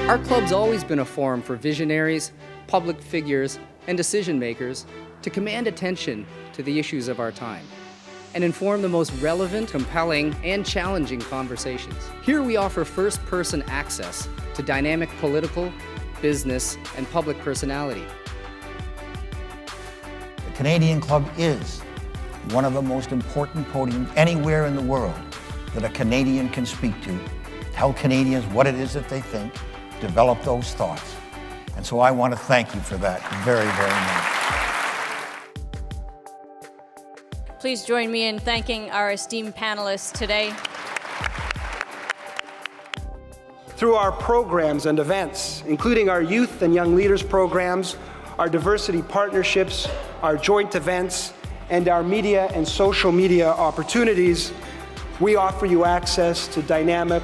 Our club's always been a forum for visionaries, public figures, and decision makers to command attention to the issues of our time and inform the most relevant, compelling, and challenging conversations. Here we offer first-person access to dynamic political, business, and public personality. The Canadian Club is one of the most important podiums anywhere in the world that a Canadian can speak to, tell Canadians what it is that they think, develop those thoughts. And so I want to thank you for that very, very much. Please join me in thanking our esteemed panelists today. Through our programs and events, including our youth and young leaders programs, our diversity partnerships, our joint events, and our media and social media opportunities, we offer you access to dynamic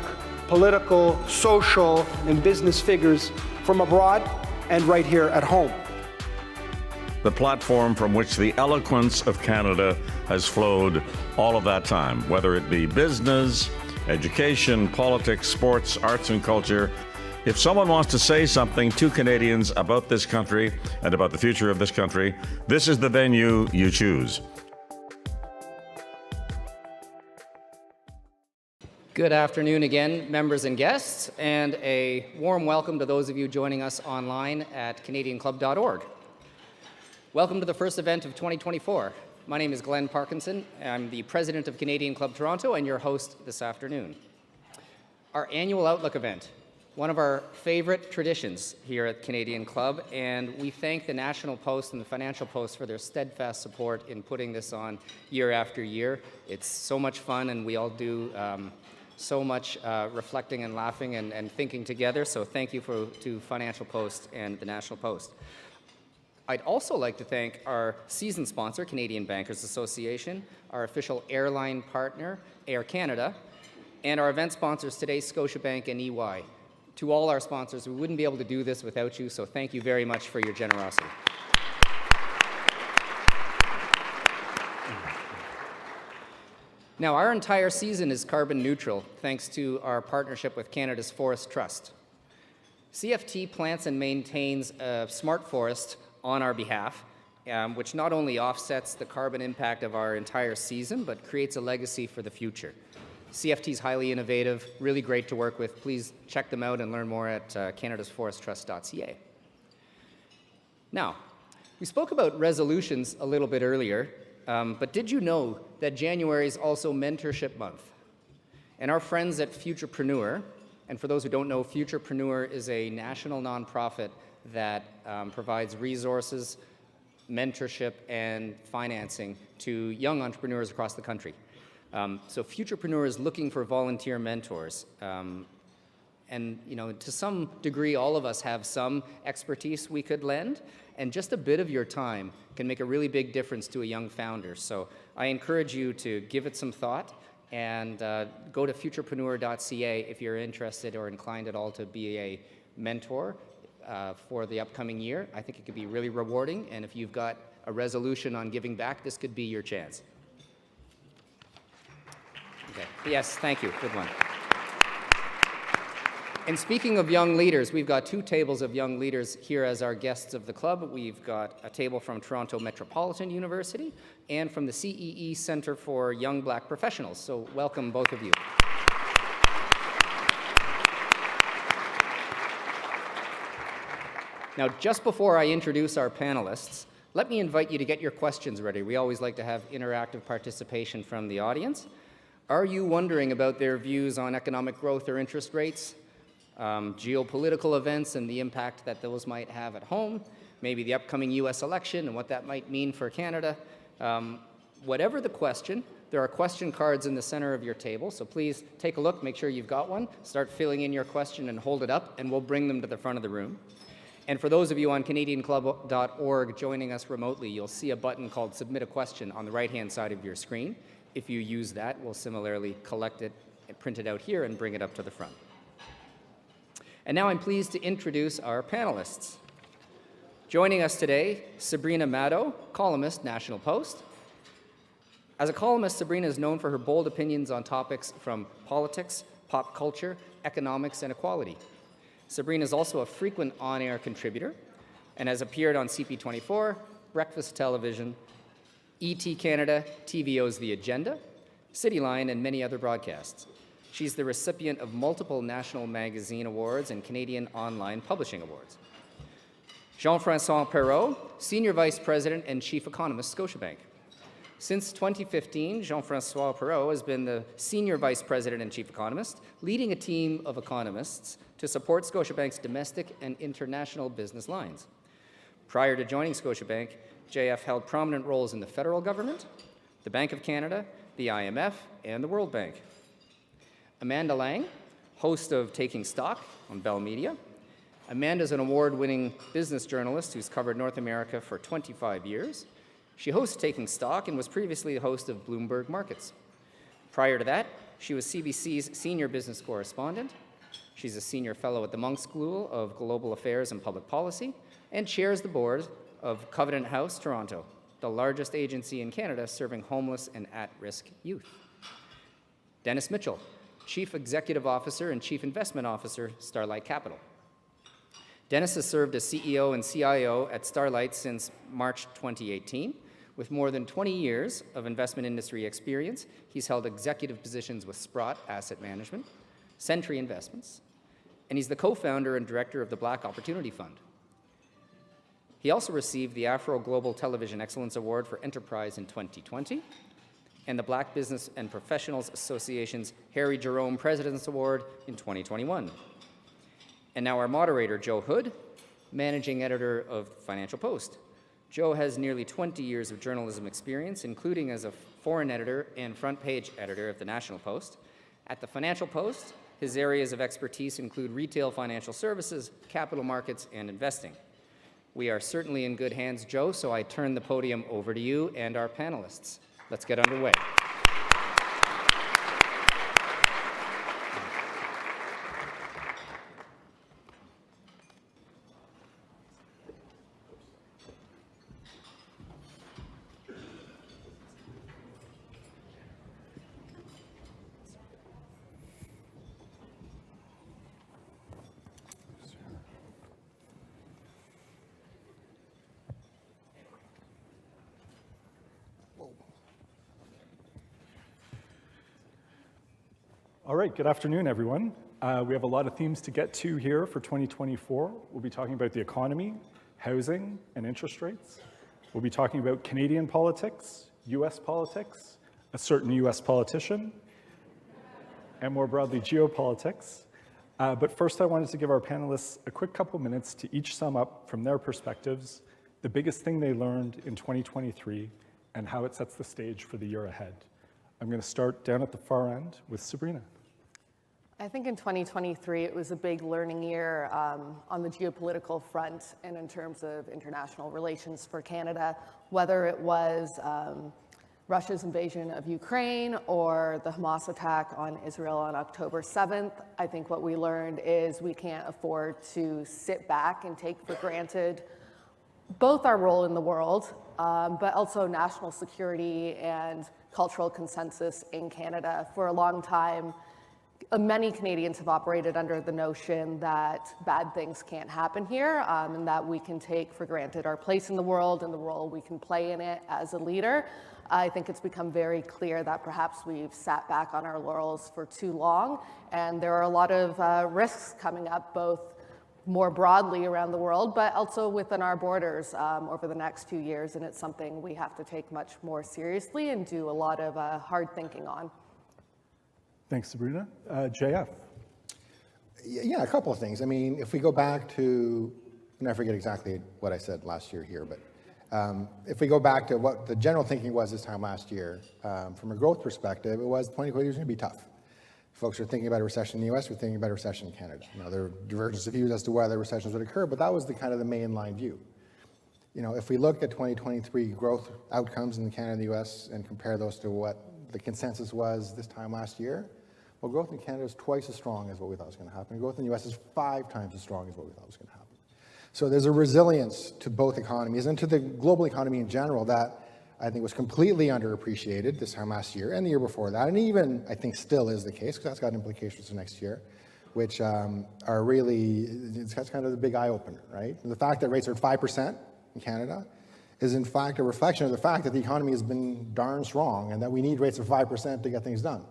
political, social, and business figures from abroad and right here at home. The platform from which the eloquence of Canada has flowed all of that time, whether it be business, education, politics, sports, arts, and culture. If someone wants to say something to Canadians about this country and about the future of this country, this is the venue you choose. Good afternoon again, members and guests, and a warm welcome to those of you joining us online at canadianclub.org. Welcome to the first event of 2024. My name is Glenn Parkinson. I'm the president of Canadian Club Toronto and your host this afternoon. Our annual Outlook event, one of our favorite traditions here at Canadian Club, and we thank the National Post and the Financial Post for their steadfast support in putting this on year after year. It's so much fun, and we all do so much reflecting and laughing and thinking together, so thank you to Financial Post and the National Post. I'd also like to thank our season sponsor, Canadian Bankers Association, our official airline partner, Air Canada, and our event sponsors today, Scotiabank and EY. To all our sponsors, we wouldn't be able to do this without you, so thank you very much for your generosity. Now, our entire season is carbon neutral, thanks to our partnership with Canada's Forest Trust. CFT plants and maintains a smart forest on our behalf, which not only offsets the carbon impact of our entire season, but creates a legacy for the future. CFT is highly innovative, really great to work with. Please check them out and learn more at canadasforesttrust.ca. Now, we spoke about resolutions a little bit earlier, but did you know that January is also Mentorship Month? And our friends at Futurepreneur, and for those who don't know, Futurepreneur is a national nonprofit that provides resources, mentorship, and financing to young entrepreneurs across the country. So Futurepreneur is looking for volunteer mentors. And you know, to some degree, all of us have some expertise we could lend, and just a bit of your time can make a really big difference to a young founder. So I encourage you to give it some thought and go to futurepreneur.ca if you're interested or inclined at all to be a mentor for the upcoming year. I think it could be really rewarding, and if you've got a resolution on giving back, this could be your chance. Okay. Yes, thank you. Good one. And speaking of young leaders, we've got two tables of young leaders here as our guests of the club. We've got a table from Toronto Metropolitan University and from the CEE Center for Young Black Professionals. So welcome, both of you. Now, just before I introduce our panelists, let me invite you to get your questions ready. We always like to have interactive participation from the audience. Are you wondering about their views on economic growth or interest rates, geopolitical events and the impact that those might have at home, maybe the upcoming US election and what that might mean for Canada? Whatever the question, there are question cards in the center of your table, so please take a look, make sure you've got one, start filling in your question and hold it up, and we'll bring them to the front of the room. And for those of you on canadianclub.org joining us remotely, you'll see a button called Submit a Question on the right-hand side of your screen. If you use that, we'll similarly collect it and print it out here and bring it up to the front. And now I'm pleased to introduce our panelists. Joining us today, Sabrina Maddow, columnist, National Post. As a columnist, Sabrina is known for her bold opinions on topics from politics, pop culture, economics, and equality. Sabrina is also a frequent on-air contributor and has appeared on CP24, Breakfast Television, ET Canada, TVO's The Agenda, Cityline, and many other broadcasts. She's the recipient of multiple National Magazine Awards and Canadian Online Publishing Awards. Jean-François Perrault, Senior Vice President and Chief Economist, Scotiabank. Since 2015, Jean-François Perrault has been the Senior Vice President and Chief Economist, leading a team of economists to support Scotiabank's domestic and international business lines. Prior to joining Scotiabank, JF held prominent roles in the federal government, the Bank of Canada, the IMF, and the World Bank. Amanda Lang, host of Taking Stock on Bell Media. Amanda's an award-winning business journalist who's covered North America for 25 years. She hosts Taking Stock and was previously a host of Bloomberg Markets. Prior to that, she was CBC's senior business correspondent. She's a senior fellow at the Munk School of Global Affairs and Public Policy and chairs the board of Covenant House Toronto, the largest agency in Canada serving homeless and at-risk youth. Dennis Mitchell, Chief Executive Officer and Chief Investment Officer, Starlight Capital. Dennis has served as CEO and CIO at Starlight since March 2018. With more than 20 years of investment industry experience, he's held executive positions with Sprott Asset Management, Century Investments, and he's the co-founder and director of the Black Opportunity Fund. He also received the Afro Global Television Excellence Award for Enterprise in 2020 and the Black Business and Professionals Association's Harry Jerome President's Award in 2021. And now our moderator, Joe Hood, managing editor of Financial Post. Joe has nearly 20 years of journalism experience, including as a foreign editor and front page editor of the National Post. At the Financial Post, his areas of expertise include retail financial services, capital markets, and investing. We are certainly in good hands, Joe, so I turn the podium over to you and our panelists. Let's get underway. All right, good afternoon, everyone. We have a lot of themes to get to here for 2024. We'll be talking about the economy, housing, and interest rates. We'll be talking about Canadian politics, US politics, a certain US politician, and more broadly, geopolitics. But first, I wanted to give our panelists a quick couple minutes to each sum up from their perspectives the biggest thing they learned in 2023 and how it sets the stage for the year ahead. I'm going to start down at the far end with Sabrina. I think in 2023, it was a big learning year on the geopolitical front and in terms of international relations for Canada, whether it was Russia's invasion of Ukraine or the Hamas attack on Israel on October 7th. I think what we learned is we can't afford to sit back and take for granted both our role in the world, but also national security and cultural consensus in Canada. For a long time, many Canadians have operated under the notion that bad things can't happen here, and that we can take for granted our place in the world and the role we can play in it as a leader. I think it's become very clear that perhaps we've sat back on our laurels for too long, and there are a lot of risks coming up, both more broadly around the world, but also within our borders over the next few years, and it's something we have to take much more seriously and do a lot of hard thinking on. Thanks, Sabrina. JF. Yeah, a couple of things. I mean, if we go back to, and I forget exactly what I said last year here, but if we go back to what the general thinking was this time last year, from a growth perspective, it was 2020 was going to be tough. Folks are thinking about a recession in the US, we're thinking about a recession in Canada. Now, there are divergence of views as to whether recessions would occur, but that was the kind of the mainline view. You know, if we look at 2023 growth outcomes in Canada and the US and compare those to what the consensus was this time last year, well, growth in Canada is twice as strong as what we thought was going to happen. Growth in the US is 5 times as strong as what we thought was going to happen. So there's a resilience to both economies and to the global economy in general that I think was completely underappreciated this time last year and the year before that, and even I think still is the case, because that's got implications for next year, which are really, that's kind of the big eye opener, right? And the fact that rates are 5% in Canada is in fact a reflection of the fact that the economy has been darn strong and that we need rates of 5% to get things done.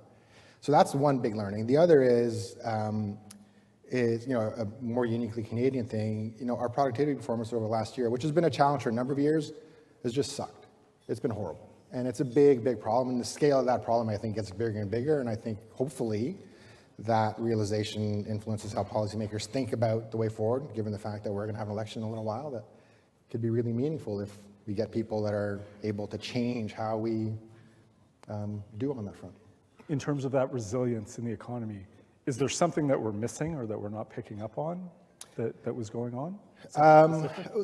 So that's one big learning. The other is a more uniquely Canadian thing. Our productivity performance over the last year, which has been a challenge for a number of years, has just sucked. It's been horrible. And it's a big, big problem. And the scale of that problem, I think, gets bigger and bigger. And I think, hopefully, that realization influences how policymakers think about the way forward, given the fact that we're going to have an election in a little while that could be really meaningful if we get people that are able to change how we do on that front. In terms of that resilience in the economy, is there something that we're missing or that we're not picking up on that was going on?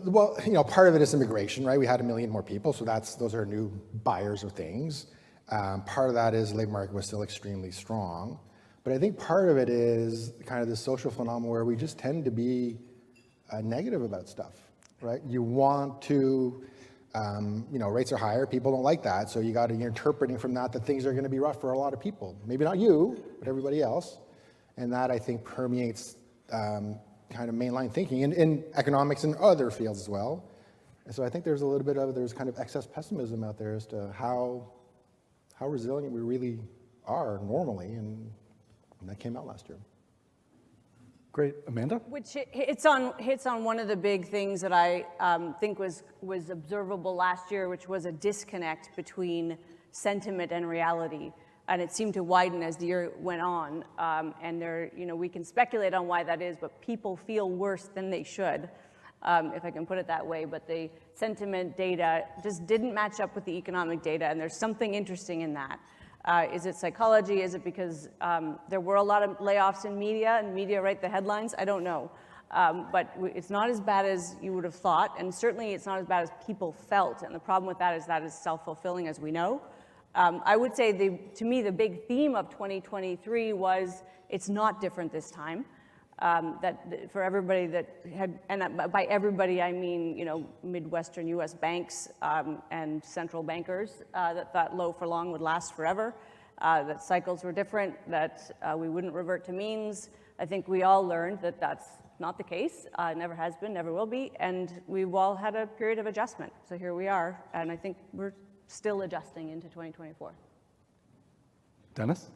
Well, part of it is immigration, right? We had 1 million more people, so those are new buyers of things. Part of that is the labor market was still extremely strong. But I think part of it is kind of this social phenomenon where we just tend to be negative about stuff, right? You want to, rates are higher, people don't like that, so you're interpreting from that things are going to be rough for a lot of people. Maybe not you, but everybody else. And that, I think, permeates kind of mainline thinking in economics and other fields as well. And so I think there's kind of excess pessimism out there as to how resilient we really are normally, and that came out last year. Great. Amanda? Which hits on one of the big things that I think was observable last year, which was a disconnect between sentiment and reality. And it seemed to widen as the year went on. And we can speculate on why that is, but people feel worse than they should, if I can put it that way. But the sentiment data just didn't match up with the economic data, and there's something interesting in that. Is it psychology? Is it because there were a lot of layoffs in media, and media write the headlines? I don't know. But it's not as bad as you would have thought, and certainly it's not as bad as people felt. And the problem with that is self-fulfilling, as we know. I would say, to me, the big theme of 2023 was it's not different this time. That for everybody that had, and by everybody I mean, Midwestern U.S. banks and central bankers that thought low for long would last forever, that cycles were different, that we wouldn't revert to means. I think we all learned that that's not the case. Never has been, never will be, and we've all had a period of adjustment. So here we are, and I think we're still adjusting into 2024. Dennis?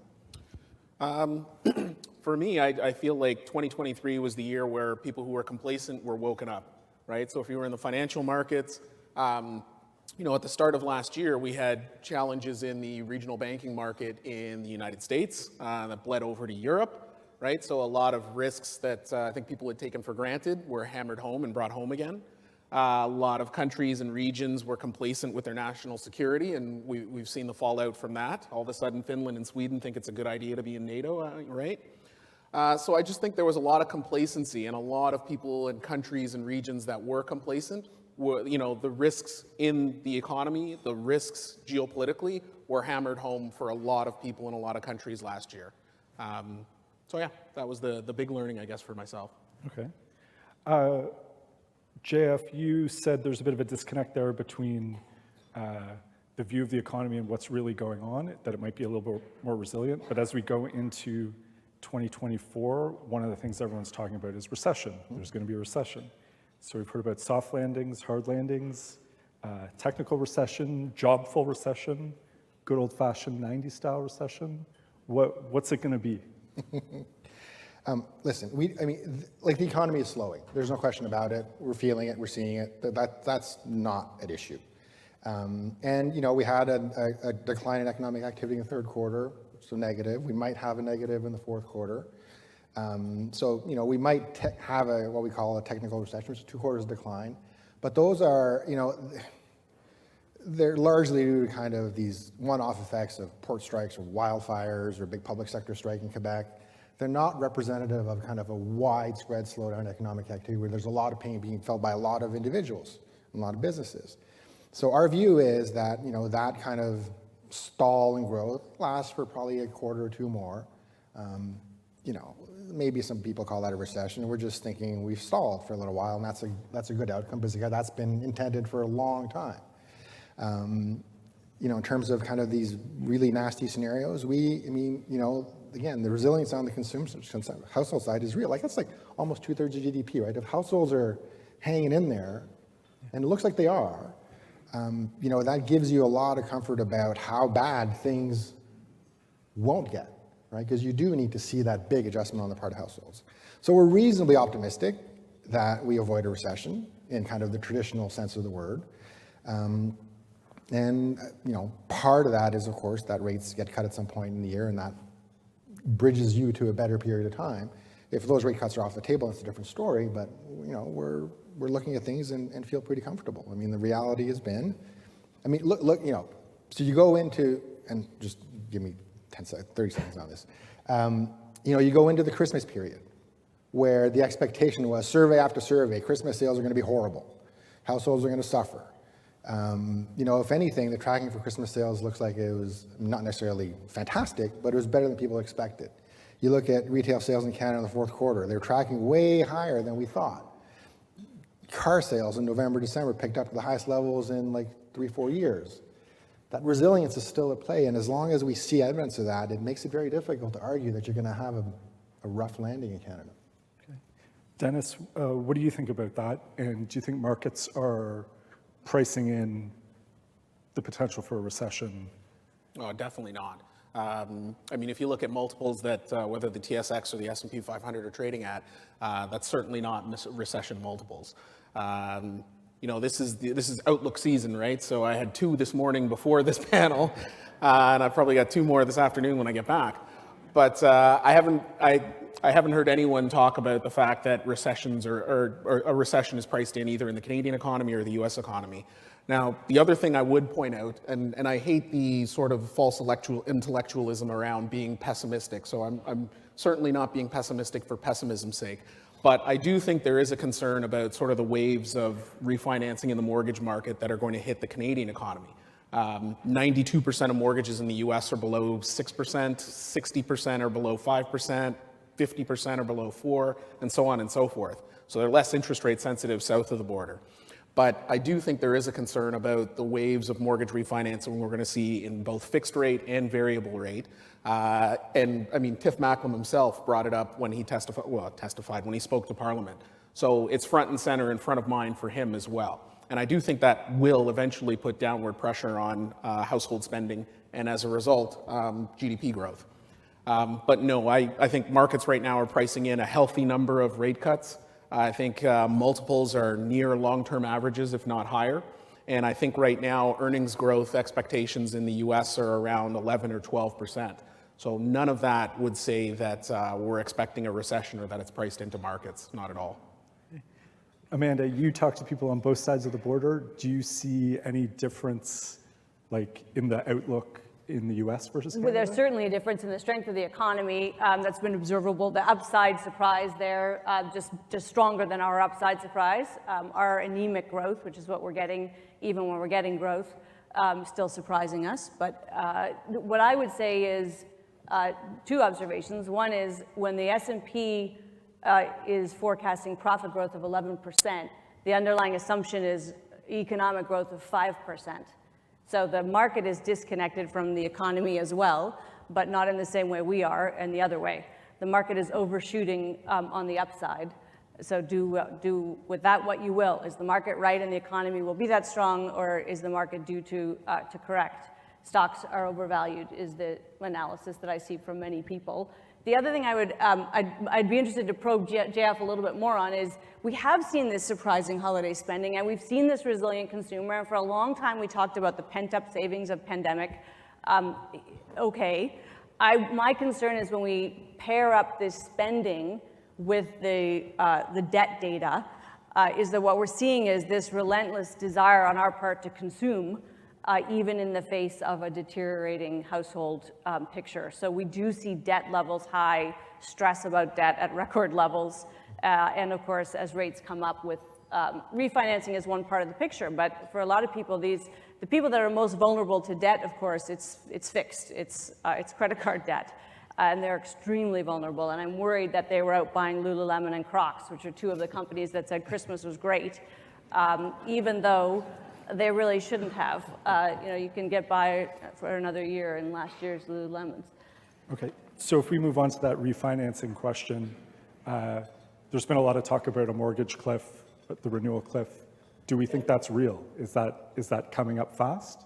For me, I feel like 2023 was the year where people who were complacent were woken up, right? So if you were in the financial markets, at the start of last year, we had challenges in the regional banking market in the United States that bled over to Europe, right? So a lot of risks that I think people had taken for granted were hammered home and brought home again. A lot of countries and regions were complacent with their national security, and we've seen the fallout from that. All of a sudden, Finland and Sweden think it's a good idea to be in NATO, right? So I just think there was a lot of complacency, and a lot of people and countries and regions that were complacent were, the risks in the economy, the risks geopolitically were hammered home for a lot of people in a lot of countries last year. So yeah, that was the big learning, I guess, for myself. Okay. JF, you said there's a bit of a disconnect there between the view of the economy and what's really going on, that it might be a little bit more resilient. But as we go into 2024, one of the things everyone's talking about is recession. There's going to be a recession. So we've heard about soft landings, hard landings, technical recession, jobful recession, good old-fashioned 90s style recession. What's it going to be? Listen, the economy is slowing. There's no question about it. We're feeling it. We're seeing it. That's not an issue. We had a decline in economic activity in the third quarter, so negative. We might have a negative in the fourth quarter. We might have what we call a technical recession, which is 2 quarters decline. But those are, they're largely due to kind of these one-off effects of port strikes or wildfires or big public sector strike in Quebec. They're not representative of kind of a widespread slowdown in economic activity where there's a lot of pain being felt by a lot of individuals, a lot of businesses. So our view is that, that kind of stall in growth lasts for probably a quarter or two more. Maybe some people call that a recession. We're just thinking we've stalled for a little while, and that's a good outcome because that's been intended for a long time. In terms of kind of these really nasty scenarios, again, the resilience on the household side is real. Like that's like almost 2/3 of GDP, right? If households are hanging in there, and it looks like they are, that gives you a lot of comfort about how bad things won't get, right? Because you do need to see that big adjustment on the part of households. So we're reasonably optimistic that we avoid a recession in kind of the traditional sense of the word. Part of that is, of course, that rates get cut at some point in the year, and that bridges you to a better period of time. If those rate cuts are off the table, it's a different story, but we're looking at things and feel pretty comfortable. I mean, the reality has been, look, so you go into, and just give me 30 seconds on this. You go into the Christmas period where the expectation was survey after survey, Christmas sales are going to be horrible. Households are going to suffer. If anything, the tracking for Christmas sales looks like it was not necessarily fantastic, but it was better than people expected. You look at retail sales in Canada in the fourth quarter, they're tracking way higher than we thought. Car sales in November, December picked up to the highest levels in like 3-4 years. That resilience is still at play, and as long as we see evidence of that, it makes it very difficult to argue that you're going to have a rough landing in Canada. Okay. Dennis, what do you think about that? And do you think markets are pricing in the potential for a recession? Oh, definitely not. If you look at multiples that whether the TSX or the S&P 500 are trading at, that's certainly not recession multiples. This is outlook season, right? So I had 2 this morning before this panel, and I've probably got 2 more this afternoon when I get back. But I haven't heard anyone talk about the fact that recessions or a recession is priced in either in the Canadian economy or the U.S. economy. Now, the other thing I would point out, and I hate the sort of false intellectualism around being pessimistic, so I'm certainly not being pessimistic for pessimism's sake, but I do think there is a concern about sort of the waves of refinancing in the mortgage market that are going to hit the Canadian economy. 92% of mortgages in the U.S. are below 6%, 60% are below 5%, 50% are below 4%, and so on and so forth. So they're less interest rate sensitive south of the border. But I do think there is a concern about the waves of mortgage refinancing we're going to see in both fixed rate and variable rate. Tiff Macklem himself brought it up when he testified when he spoke to Parliament. So it's front and center and front of mind for him as well. And I do think that will eventually put downward pressure on household spending and as a result, GDP growth. But no, I think markets right now are pricing in a healthy number of rate cuts. I think multiples are near long-term averages, if not higher. And I think right now earnings growth expectations in the US are around 11 or 12%. So none of that would say that we're expecting a recession or that it's priced into markets, not at all. Amanda, you talk to people on both sides of the border. Do you see any difference in the outlook in the US versus Canada? Well, there's certainly a difference in the strength of the economy that's been observable. The upside surprise there, just stronger than our upside surprise. Our anemic growth, which is what we're getting, even when we're getting growth, still surprising us. But what I would say is 2 observations. One is when the S&P is forecasting profit growth of 11%, the underlying assumption is economic growth of 5%. So the market is disconnected from the economy as well, but not in the same way we are, and the other way. The market is overshooting on the upside. So do with that what you will. Is the market right and the economy will be that strong, or is the market due to correct? Stocks are overvalued is the analysis that I see from many people. The other thing I'd be interested to probe JF a little bit more on is we have seen this surprising holiday spending, and we've seen this resilient consumer, and for a long time we talked about the pent-up savings of pandemic. My concern is when we pair up this spending with the debt data, is that what we're seeing is this relentless desire on our part to consume, even in the face of a deteriorating household picture. So we do see debt levels high, stress about debt at record levels, and of course, as rates come up with refinancing is one part of the picture, but for a lot of people, the people that are most vulnerable to debt, of course, it's fixed, it's credit card debt, and they're extremely vulnerable, and I'm worried that they were out buying Lululemon and Crocs, which are 2 of the companies that said Christmas was great, even though they really shouldn't have. You can get by for another year in last year's Lululemons. Okay, so if we move on to that refinancing question, there's been a lot of talk about a mortgage cliff, the renewal cliff. Do we think that's real? Is that coming up fast?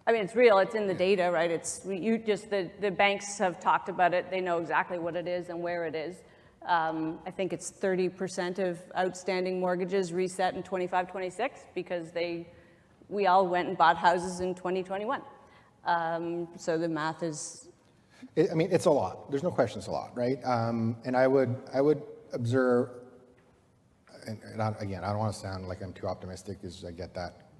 I mean, it's real. It's in the data, right? The banks have talked about it. They know exactly what it is and where it is. I think it's 30% of outstanding mortgages reset in 25, 26 because we all went and bought houses in 2021. So the math is. I mean, it's a lot. There's no question it's a lot, right? And I would observe, and again, I don't want to sound like I'm too optimistic, because I get that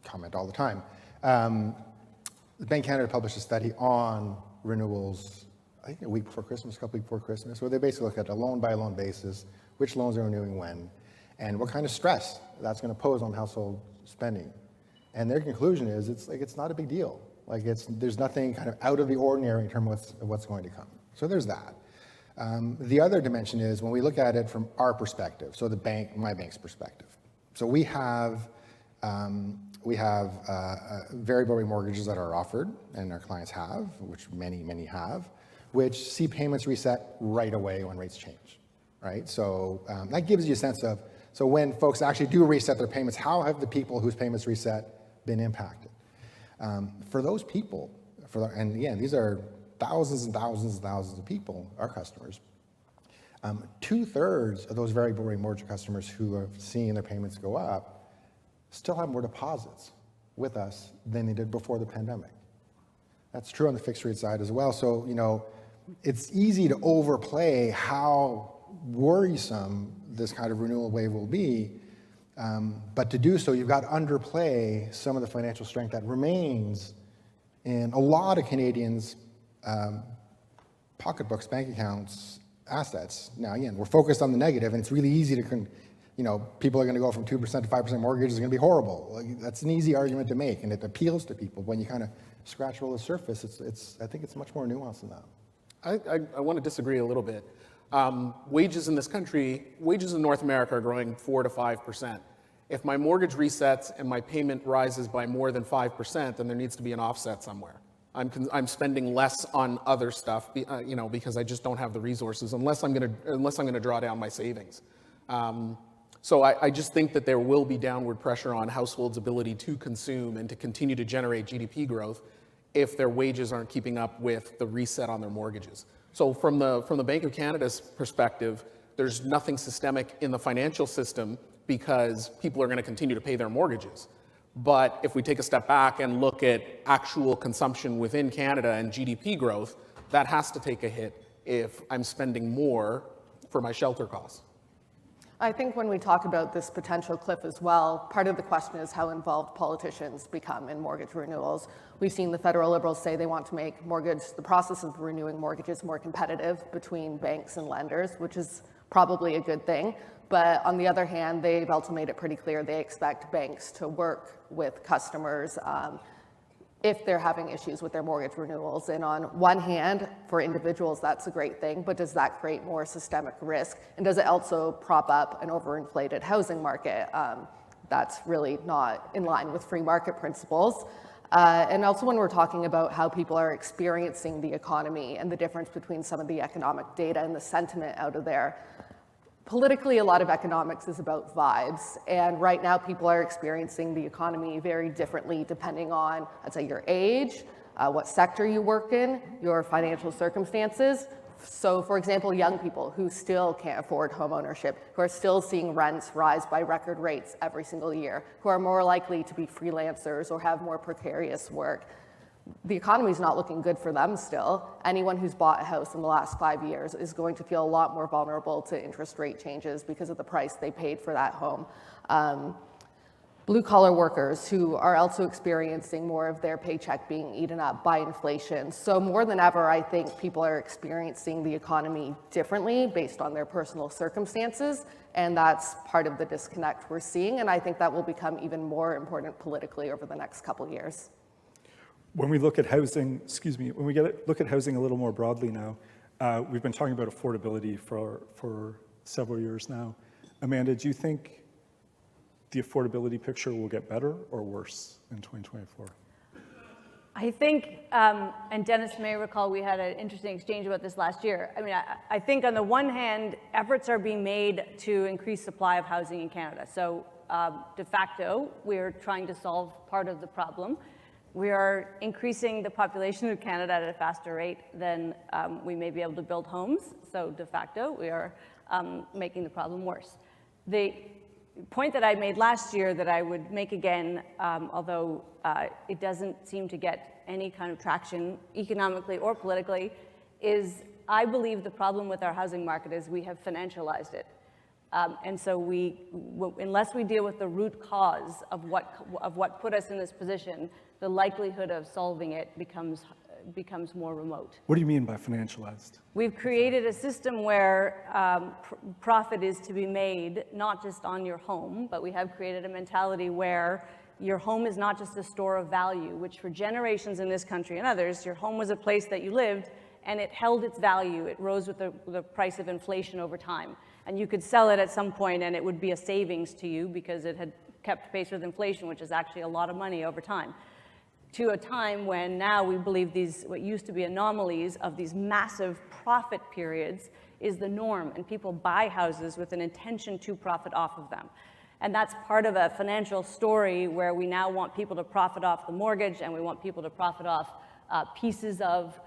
comment all the time. The Bank of Canada published a study on renewals, I think a week before Christmas, a couple weeks before Christmas, where they basically look at a loan-by-loan basis, which loans are renewing when, and what kind of stress that's going to pose on household spending. And their conclusion is it's not a big deal. There's nothing kind of out of the ordinary in terms of what's going to come. So there's that. The other dimension is when we look at it from our perspective, so my bank's perspective. So we have variable rate mortgages that are offered, and our clients have, which many have, which see payments reset right away when rates change, right? So that gives you a sense of, so when folks actually do reset their payments, how have the people whose payments reset been impacted? For those people, and again, these are thousands and thousands and thousands of people, our customers, 2/3 of those variable rate mortgage customers who have seen their payments go up still have more deposits with us than they did before the pandemic. That's true on the fixed rate side as well. So, it's easy to overplay how worrisome this kind of renewal wave will be. But to do so, you've got to underplay some of the financial strength that remains in a lot of Canadians' pocketbooks, bank accounts, assets. Now, again, we're focused on the negative, and it's really easy to, people are going to go from 2% to 5% mortgages is going to be horrible. That's an easy argument to make, and it appeals to people. When you kind of scratch below the surface, I think it's much more nuanced than that. I want to disagree a little bit. Wages in this country, wages in North America are growing 4 to 5%. If my mortgage resets and my payment rises by more than 5%, then there needs to be an offset somewhere. I'm spending less on other stuff, because I just don't have the resources unless I'm going to draw down my savings. So I just think that there will be downward pressure on households' ability to consume and to continue to generate GDP growth if their wages aren't keeping up with the reset on their mortgages. So from the Bank of Canada's perspective, there's nothing systemic in the financial system because people are going to continue to pay their mortgages. But if we take a step back and look at actual consumption within Canada and GDP growth, that has to take a hit if I'm spending more for my shelter costs. I think when we talk about this potential cliff as well, part of the question is how involved politicians become in mortgage renewals. We've seen the federal Liberals say they want to make the process of renewing mortgages more competitive between banks and lenders, which is probably a good thing. But on the other hand, they've also made it pretty clear they expect banks to work with customers if they're having issues with their mortgage renewals. And on one hand, for individuals, that's a great thing, but does that create more systemic risk? And does it also prop up an overinflated housing market? That's really not in line with free market principles. And also when we're talking about how people are experiencing the economy and the difference between some of the economic data and the sentiment out of there, politically, a lot of economics is about vibes, and right now people are experiencing the economy very differently depending on, I'd say, your age, what sector you work in, your financial circumstances. So for example, young people who still can't afford home ownership, who are still seeing rents rise by record rates every single year, who are more likely to be freelancers or have more precarious work. The economy is not looking good for them still. Anyone who's bought a house in the last 5 years is going to feel a lot more vulnerable to interest rate changes because of the price they paid for that home. Blue-collar workers who are also experiencing more of their paycheck being eaten up by inflation. So more than ever, I think people are experiencing the economy differently based on their personal circumstances, and that's part of the disconnect we're seeing, and I think that will become even more important politically over the next couple years. When we look at housing, look at housing a little more broadly now, we've been talking about affordability for several years now. Amanda, do you think the affordability picture will get better or worse in 2024? I think, and Dennis may recall, we had an interesting exchange about this last year. I mean, I think on the one hand, efforts are being made to increase supply of housing in Canada. So de facto, we're trying to solve part of the problem. We are increasing the population of Canada at a faster rate than we may be able to build homes. So de facto, we are making the problem worse. The point that I made last year that I would make again, although it doesn't seem to get any kind of traction economically or politically, is I believe the problem with our housing market is we have financialized it. And so unless we deal with the root cause of what put us in this position, the likelihood of solving it becomes more remote. What do you mean by financialized? We've created a system where profit is to be made not just on your home, but we have created a mentality where your home is not just a store of value, which for generations in this country and others, your home was a place that you lived and it held its value. It rose with the price of inflation over time. And you could sell it at some point and it would be a savings to you because it had kept pace with inflation, which is actually a lot of money over time. To a time when now we believe these, what used to be anomalies of these massive profit periods is the norm, and people buy houses with an intention to profit off of them. And that's part of a financial story where we now want people to profit off the mortgage and we want people to profit off pieces of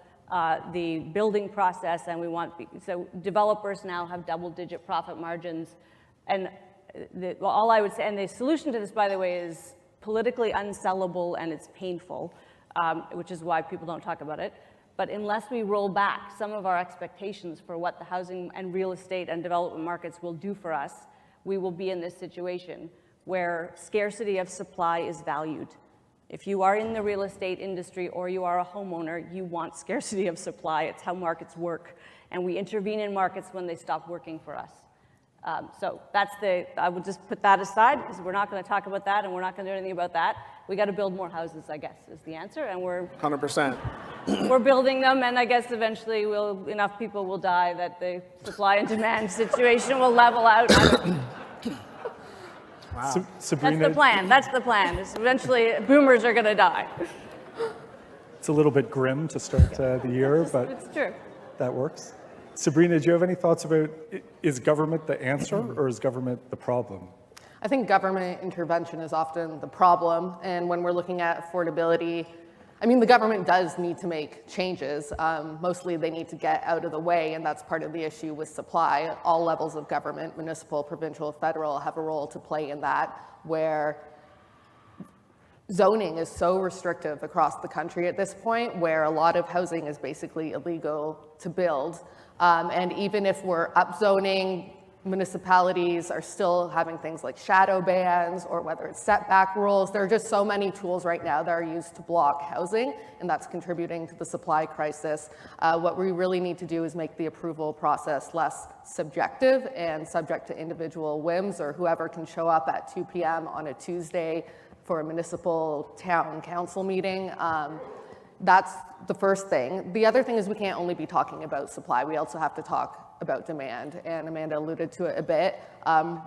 the building process, and so developers now have double-digit profit margins. And all I would say, and the solution to this, by the way, is politically unsellable and it's painful, which is why people don't talk about it. But unless we roll back some of our expectations for what the housing and real estate and development markets will do for us, we will be in this situation where scarcity of supply is valued. If you are in the real estate industry or you are a homeowner, you want scarcity of supply. It's how markets work. And we intervene in markets when they stop working for us. So I would just put that aside because we're not going to talk about that and we're not going to do anything about that. We got to build more houses, I guess, is the answer. And we're 100%. We're building them, and I guess eventually enough people will die that the supply and demand situation will level out. Wow. Sabrina, That's the plan. That's the plan. Eventually, boomers are going to die. it's a little bit grim to start the year, but It's true. that works. Sabrina, do you have any thoughts about, is government the answer or is government the problem? I think government intervention is often the problem, and when we're looking at affordability, I mean, the government does need to make changes. Mostly they need to get out of the way, and that's part of the issue with supply. All levels of government, municipal, provincial, federal, have a role to play in that, where zoning is so restrictive across the country at this point, where a lot of housing is basically illegal to build. And even if we're upzoning, municipalities are still having things like shadow bans, or whether it's setback rules. There are just so many tools right now that are used to block housing, and that's contributing to the supply crisis. What we really need to do is make the approval process less subjective and subject to individual whims, or whoever can show up at 2 p.m. on a Tuesday for a municipal town council meeting. That's the first thing. The other thing is we can't only be talking about supply. We also have to talk about demand, and Amanda alluded to it a bit.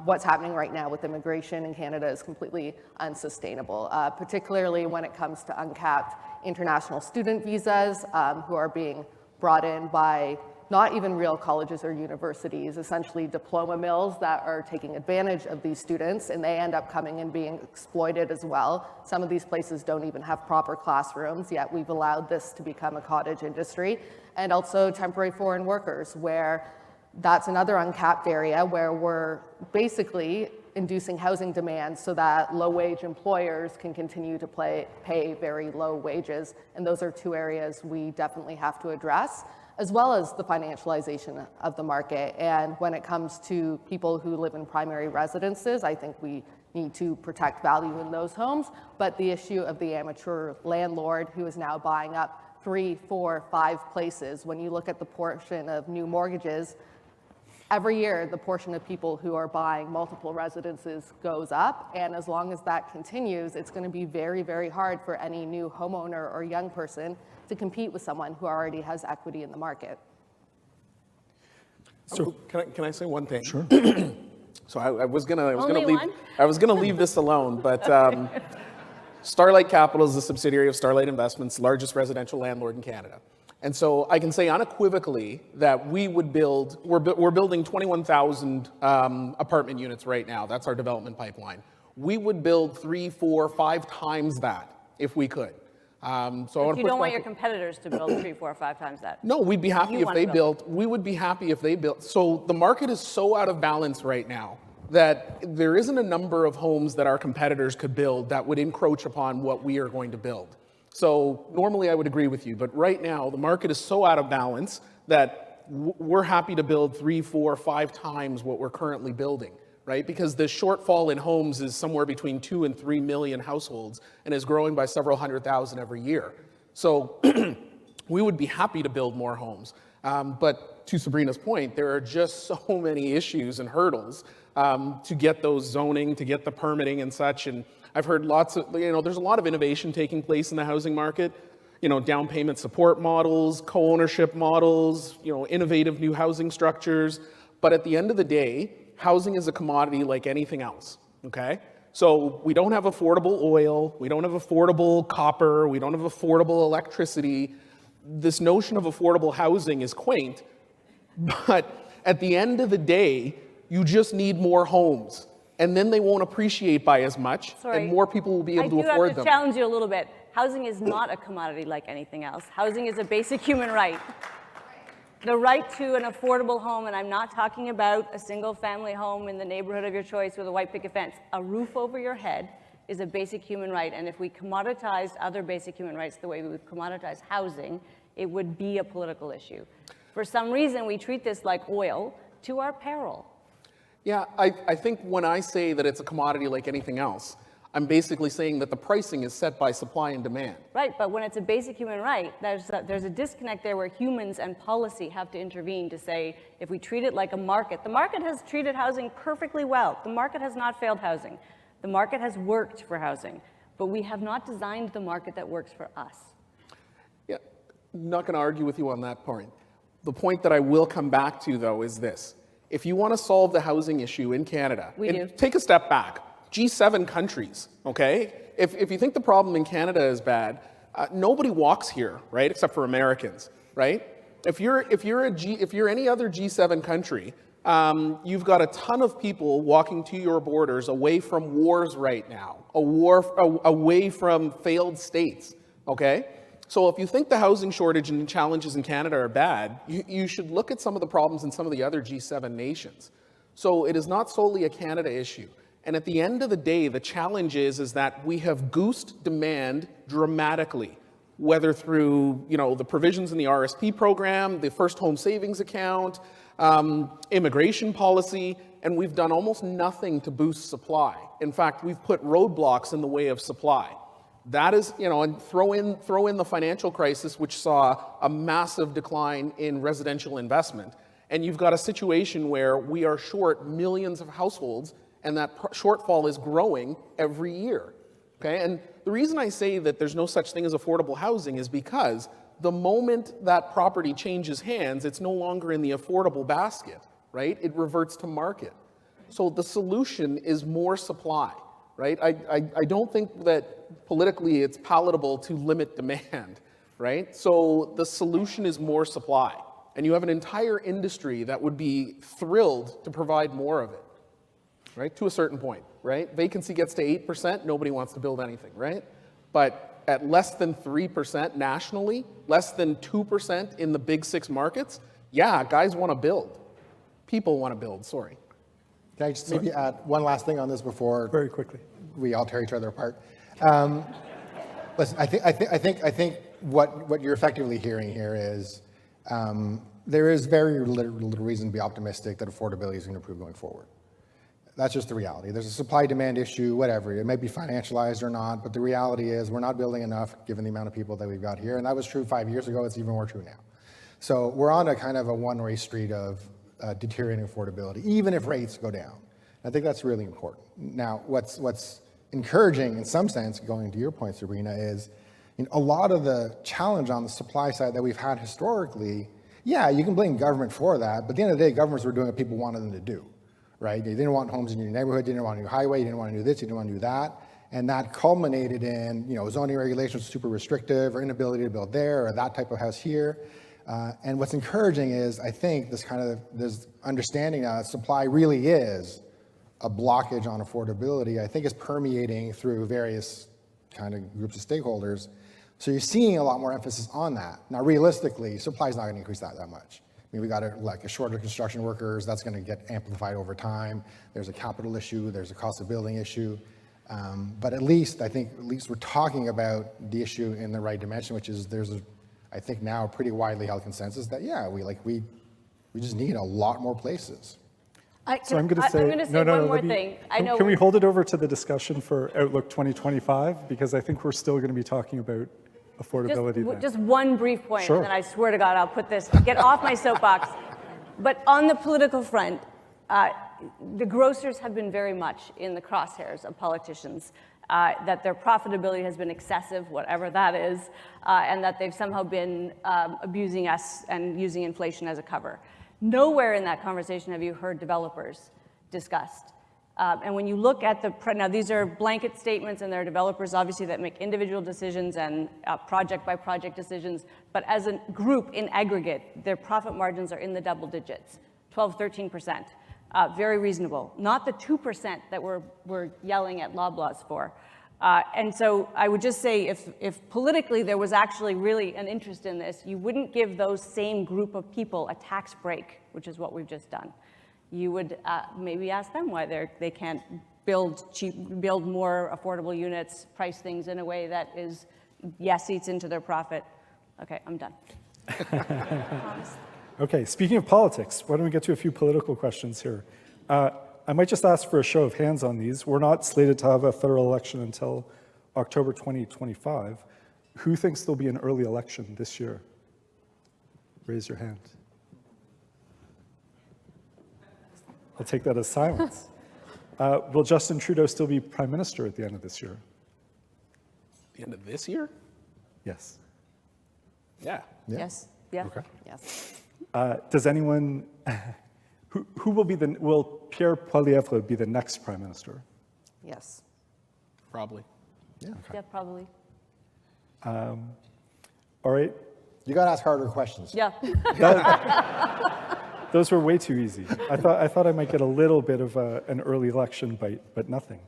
What's happening right now with immigration in Canada is completely unsustainable, particularly when it comes to uncapped international student visas who are being brought in by not even real colleges or universities, essentially diploma mills that are taking advantage of these students, and they end up coming and being exploited as well. Some of these places don't even have proper classrooms, yet we've allowed this to become a cottage industry. And also temporary foreign workers, where that's another uncapped area where we're basically inducing housing demand so that low-wage employers can continue to pay very low wages. And those are two areas we definitely have to address, as well as the financialization of the market. And when it comes to people who live in primary residences, I think we need to protect value in those homes. But the issue of the amateur landlord who is now buying up 3, 4, 5 places, when you look at the portion of new mortgages, every year the portion of people who are buying multiple residences goes up, and as long as that continues, it's going to be very, very hard for any new homeowner or young person to compete with someone who already has equity in the market. So can I say one thing? Sure. So I was gonna Only leave one? I was gonna leave this alone, but Starlight Capital is a subsidiary of Starlight Investments, largest residential landlord in Canada. And so I can say unequivocally that we would build, we're building 21,000 apartment units right now. That's our development pipeline. We would build 3, 4, 5 times that if we could. So you don't want your competitors to build 3, 4, 5 times that. No, we'd be happy if they built. We would be happy if they built. So the market is so out of balance right now that there isn't a number of homes that our competitors could build that would encroach upon what we are going to build. So normally I would agree with you, but right now the market is so out of balance that we're happy to build 3, 4, 5 times what we're currently building, right? Because the shortfall in homes is somewhere between 2 and 3 million households and is growing by several 100,000 every year. So we would be happy to build more homes. But to Sabrina's point, there are just so many issues and hurdles to get those zoning, to get the permitting and such. And I've heard lots of, there's a lot of innovation taking place in the housing market. Down payment support models, co-ownership models, innovative new housing structures. But at the end of the day, housing is a commodity like anything else, okay? So we don't have affordable oil, we don't have affordable copper, we don't have affordable electricity. This notion of affordable housing is quaint, but at the end of the day, you just need more homes. And then they won't appreciate by as much, and more people will be able to afford them. I do have to challenge you a little bit. Housing is not a commodity like anything else. Housing is a basic human right. The right to an affordable home, and I'm not talking about a single family home in the neighborhood of your choice with a white picket fence. A roof over your head is a basic human right, and if we commoditized other basic human rights the way we would commoditize housing, it would be a political issue. For some reason, we treat this like oil to our peril. Yeah, I think when I say that it's a commodity like anything else, I'm basically saying that the pricing is set by supply and demand. Right, but when it's a basic human right, there's a disconnect there where humans and policy have to intervene to say, if we treat it like a market, the market has treated housing perfectly well. The market has not failed housing. The market has worked for housing, but we have not designed the market that works for us. Yeah, I'm not going to argue with you on that point. The point that I will come back to, though, is this. If you want to solve the housing issue in Canada, take a step back. G7 countries, okay? If you think the problem in Canada is bad, nobody walks here, right? Except for Americans, right? If you're any other G7 country, you've got a ton of people walking to your borders away from wars right now, away from failed states, okay? So if you think the housing shortage and challenges in Canada are bad, you should look at some of the problems in some of the other G7 nations. So it is not solely a Canada issue. And at the end of the day, the challenge is that we have goosed demand dramatically, whether through the provisions in the RSP program, the first home savings account, immigration policy, and we've done almost nothing to boost supply. In fact, we've put roadblocks in the way of supply. That is, and throw in the financial crisis, which saw a massive decline in residential investment. And you've got a situation where we are short millions of households, and that shortfall is growing every year. Okay? And the reason I say that there's no such thing as affordable housing is because the moment that property changes hands, it's no longer in the affordable basket, right? It reverts to market. So the solution is more supply. Right? I don't think that politically it's palatable to limit demand, right? So the solution is more supply. And you have an entire industry that would be thrilled to provide more of it, right? To a certain point, right? Vacancy gets to 8%, nobody wants to build anything, right? But at less than 3% nationally, less than 2% in the big 6 markets, yeah, guys want to build. People want to build, sorry. Can I just maybe add one last thing on this before? Very quickly. We all tear each other apart. Listen, I think what you're effectively hearing here is there is very little reason to be optimistic that affordability is going to improve going forward. That's just the reality. There's a supply-demand issue, whatever. It may be financialized or not, but the reality is we're not building enough given the amount of people that we've got here, and that was true 5 years ago. It's even more true now. So we're on a kind of a one-way street of deteriorating affordability, even if rates go down. I think that's really important. Now, what's encouraging in some sense, going to your point, Sabrina, is a lot of the challenge on the supply side that we've had historically, yeah, you can blame government for that, but at the end of the day, governments were doing what people wanted them to do, right? They didn't want homes in your neighborhood, they didn't want a new highway, you didn't want to do this, you didn't want to do that. And that culminated in, zoning regulations super restrictive or inability to build there or that type of house here. And what's encouraging is, I think, this understanding now that supply really is a blockage on affordability, I think is permeating through various kind of groups of stakeholders. So you're seeing a lot more emphasis on that. Now, realistically, supply is not going to increase that much. I mean, we got a shortage of construction workers, that's going to get amplified over time. There's a capital issue, there's a cost of building issue. But at least we're talking about the issue in the right dimension, which is I think now a pretty widely held consensus that, we just need a lot more places. So I'm going to say one more thing. Can we hold it over to the discussion for Outlook 2025? Because I think we're still going to be talking about affordability then. Just one brief point, Sure. and then I swear to God, I'll get off my soapbox. But on the political front, the grocers have been very much in the crosshairs of politicians, that their profitability has been excessive, whatever that is, and that they've somehow been abusing us and using inflation as a cover. Nowhere in that conversation have you heard developers discussed. And when you look at now these are blanket statements, and there are developers obviously that make individual decisions and project by project decisions, but as a group in aggregate, their profit margins are in the double digits, 12, 13%. Very reasonable. Not the 2% that we're yelling at Loblaws for. And so I would just say if politically there was actually really an interest in this, you wouldn't give those same group of people a tax break, which is what we've just done. You would maybe ask them why they can't build more affordable units, price things in a way that is, yes, eats into their profit. Okay, I'm done. Okay, speaking of politics, why don't we get to a few political questions here? I might just ask for a show of hands on these. We're not slated to have a federal election until October 2025. Who thinks there'll be an early election this year? Raise your hand. I'll take that as silence. Will Justin Trudeau still be Prime Minister at the end of this year? The end of this year? Yes. Yeah. Yes. Yeah. Okay. Yes. Does anyone, who will Pierre Poilievre be the next Prime Minister? Yes. Probably. Yeah. Yeah, probably. All right. You got to ask harder questions. Yeah. Those were way too easy. I thought I might get a little bit of an early election bite, but nothing.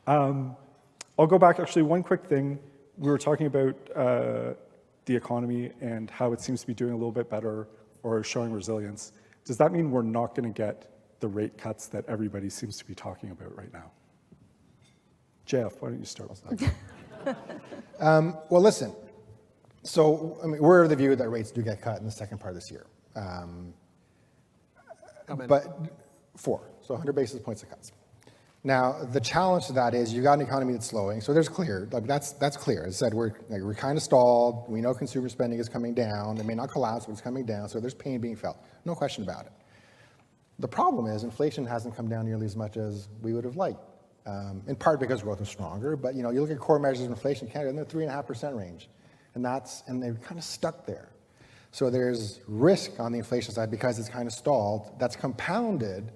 I'll go back, actually, one quick thing. We were talking about the economy and how it seems to be doing a little bit better or showing resilience. Does that mean we're not going to get the rate cuts that everybody seems to be talking about right now? Jeff, why don't you start with that? Well, listen. So, we're of the view that rates do get cut in the second part of this year. But 4, so 100 basis points of cuts. Now, the challenge to that is you've got an economy that's slowing, so there's clear, that's clear. As I said, we're kind of stalled. We know consumer spending is coming down. It may not collapse, but it's coming down, so there's pain being felt. No question about it. The problem is inflation hasn't come down nearly as much as we would have liked, in part because growth was stronger, but you look at core measures of inflation in Canada, and they're 3.5% range, and they're kind of stuck there. So there's risk on the inflation side because it's kind of stalled. That's compounded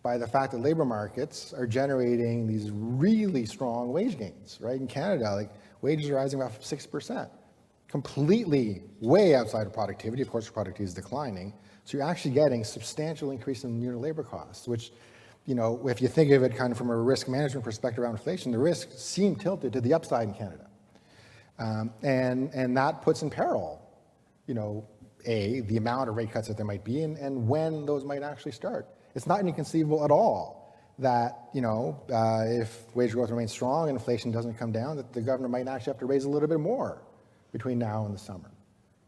by the fact that labor markets are generating these really strong wage gains, right? In Canada, wages are rising about 6%, completely way outside of productivity. Of course, productivity is declining. So you're actually getting substantial increase in unit labor costs, which, if you think of it kind of from a risk management perspective around inflation, the risks seem tilted to the upside in Canada. And that puts in peril, the amount of rate cuts that there might be and when those might actually start. It's not inconceivable at all that, if wage growth remains strong and inflation doesn't come down, that the governor might actually have to raise a little bit more between now and the summer.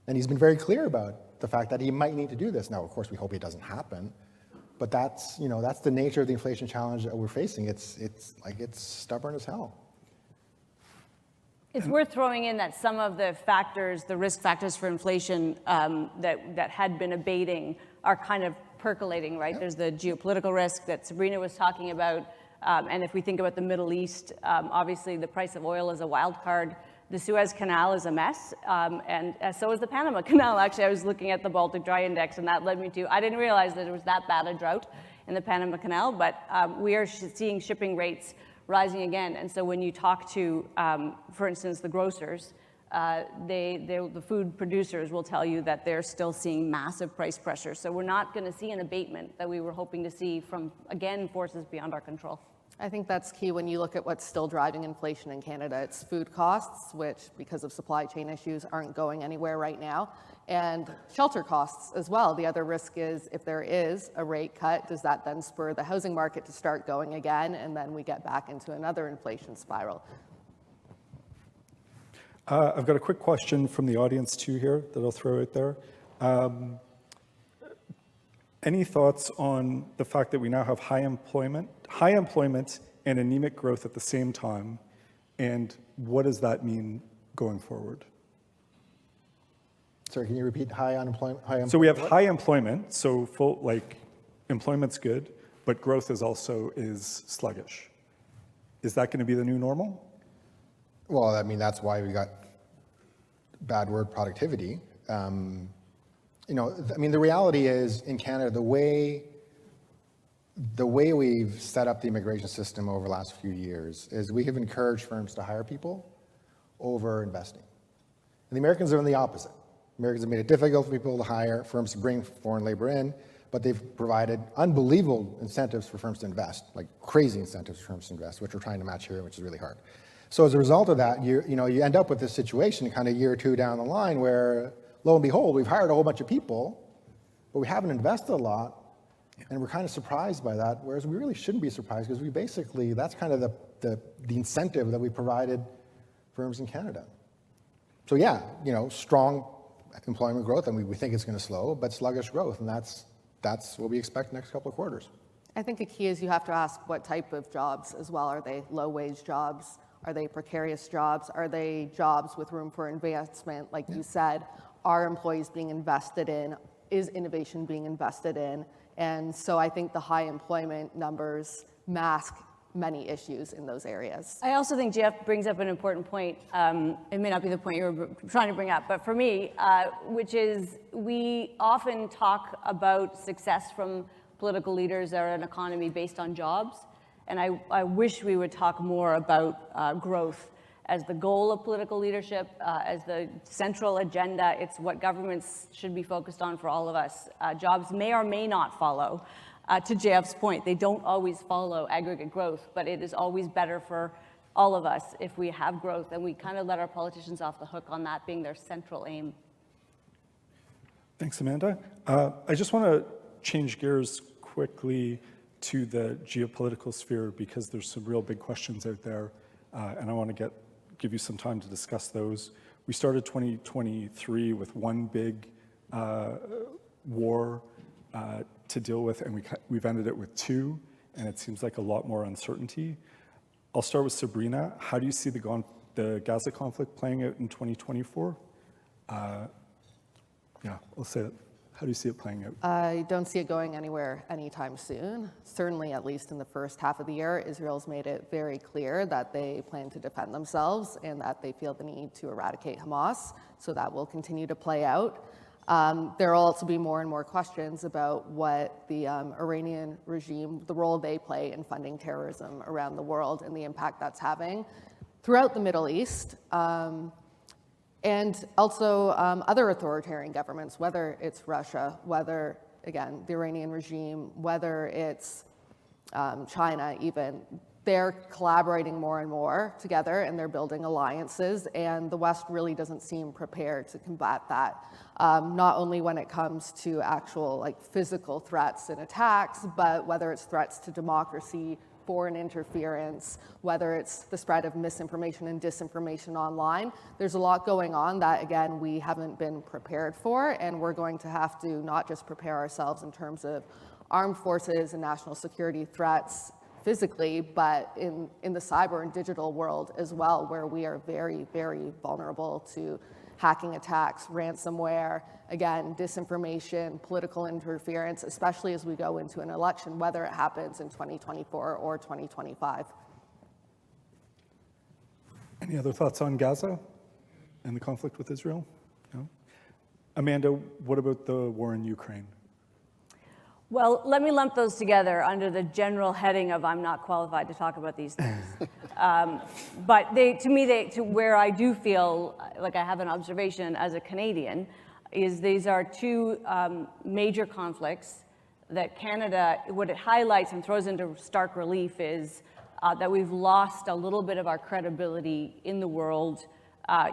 And he's been very clear about the fact that he might need to do this. Now, of course, we hope it doesn't happen, but that's the nature of the inflation challenge that we're facing. It's stubborn as hell. It's worth throwing in that some of the factors, the risk factors for inflation that had been abating are kind of percolating, right? Yep. There's the geopolitical risk that Sabrina was talking about. And if we think about the Middle East, obviously the price of oil is a wild card. The Suez Canal is a mess, and so is the Panama Canal. Actually, I was looking at the Baltic Dry Index, and that led me to, I didn't realize that it was that bad a drought in the Panama Canal, but we are seeing shipping rates rising again. And so when you talk to, for instance, the grocers, the food producers will tell you that they're still seeing massive price pressure. So we're not going to see an abatement that we were hoping to see from, again, forces beyond our control. I think that's key when you look at what's still driving inflation in Canada. It's food costs, which, because of supply chain issues, aren't going anywhere right now, and shelter costs as well. The other risk is if there is a rate cut, does that then spur the housing market to start going again, and then we get back into another inflation spiral? I've got a quick question from the audience too here that I'll throw out there. Any thoughts on the fact that we now have high employment and anemic growth at the same time, and what does that mean going forward? Sorry, can you repeat high unemployment? So we have high employment, so employment's good, but growth is sluggish. Is that going to be the new normal? Well, I mean, that's why we got bad word productivity. You know, I mean, the reality is in Canada, the way we've set up the immigration system over the last few years is we have encouraged firms to hire people over investing. And the Americans are on the opposite. Americans have made it difficult for people to hire, firms to bring foreign labor in, but they've provided unbelievable incentives for firms to invest, like crazy incentives for firms to invest, which we're trying to match here, which is really hard. So as a result of that, you end up with this situation kind of year or two down the line where, lo and behold, we've hired a whole bunch of people, but we haven't invested a lot, and we're kind of surprised by that, whereas we really shouldn't be surprised because we basically, that's kind of the incentive that we provided firms in Canada. So yeah, you know, strong employment growth, and we think it's going to slow, but sluggish growth, and that's what we expect next couple of quarters. I think a key is you have to ask what type of jobs as well. Are they low-wage jobs? Are they precarious jobs? Are they jobs with room for advancement? Like you said, are employees being invested in? Is innovation being invested in? And so I think the high employment numbers mask many issues in those areas. I also think Jeff brings up an important point. It may not be the point you were trying to bring up, but for me, which is we often talk about success from political leaders or an economy based on jobs. And I wish we would talk more about growth as the goal of political leadership, as the central agenda. It's what governments should be focused on for all of us. Jobs may or may not follow. To JF's point, they don't always follow aggregate growth, but it is always better for all of us if we have growth, and we kind of let our politicians off the hook on that being their central aim. Thanks, Amanda. I just want to change gears quickly to the geopolitical sphere because there's some real big questions out there, and I want to give you some time to discuss those. We started 2023 with one big war to deal with, and we've ended it with two, and it seems like a lot more uncertainty. I'll start with Sabrina. How do you see the Gaza conflict playing out in 2024? I'll say it. How do you see it playing out? I don't see it going anywhere anytime soon. Certainly, at least in the first half of the year, Israel's made it very clear that they plan to defend themselves and that they feel the need to eradicate Hamas. So that will continue to play out. There will also be more and more questions about what the Iranian regime, the role they play in funding terrorism around the world and the impact that's having throughout the Middle East. And also other authoritarian governments, whether it's Russia, whether, again, the Iranian regime, whether it's China even, they're collaborating more and more together and they're building alliances, and the West really doesn't seem prepared to combat that, not only when it comes to actual physical threats and attacks, but whether it's threats to democracy, foreign interference, whether it's the spread of misinformation and disinformation online. There's a lot going on that, again, we haven't been prepared for, and we're going to have to not just prepare ourselves in terms of armed forces and national security threats physically, but in the cyber and digital world as well, where we are very, very vulnerable to hacking attacks, ransomware, again, disinformation, political interference, especially as we go into an election, whether it happens in 2024 or 2025. Any other thoughts on Gaza and the conflict with Israel? No? Amanda, what about the war in Ukraine? Well, let me lump those together under the general heading of I'm not qualified to talk about these things. But to where I do feel like I have an observation as a Canadian, is these are two major conflicts that Canada, what it highlights and throws into stark relief is that we've lost a little bit of our credibility in the world.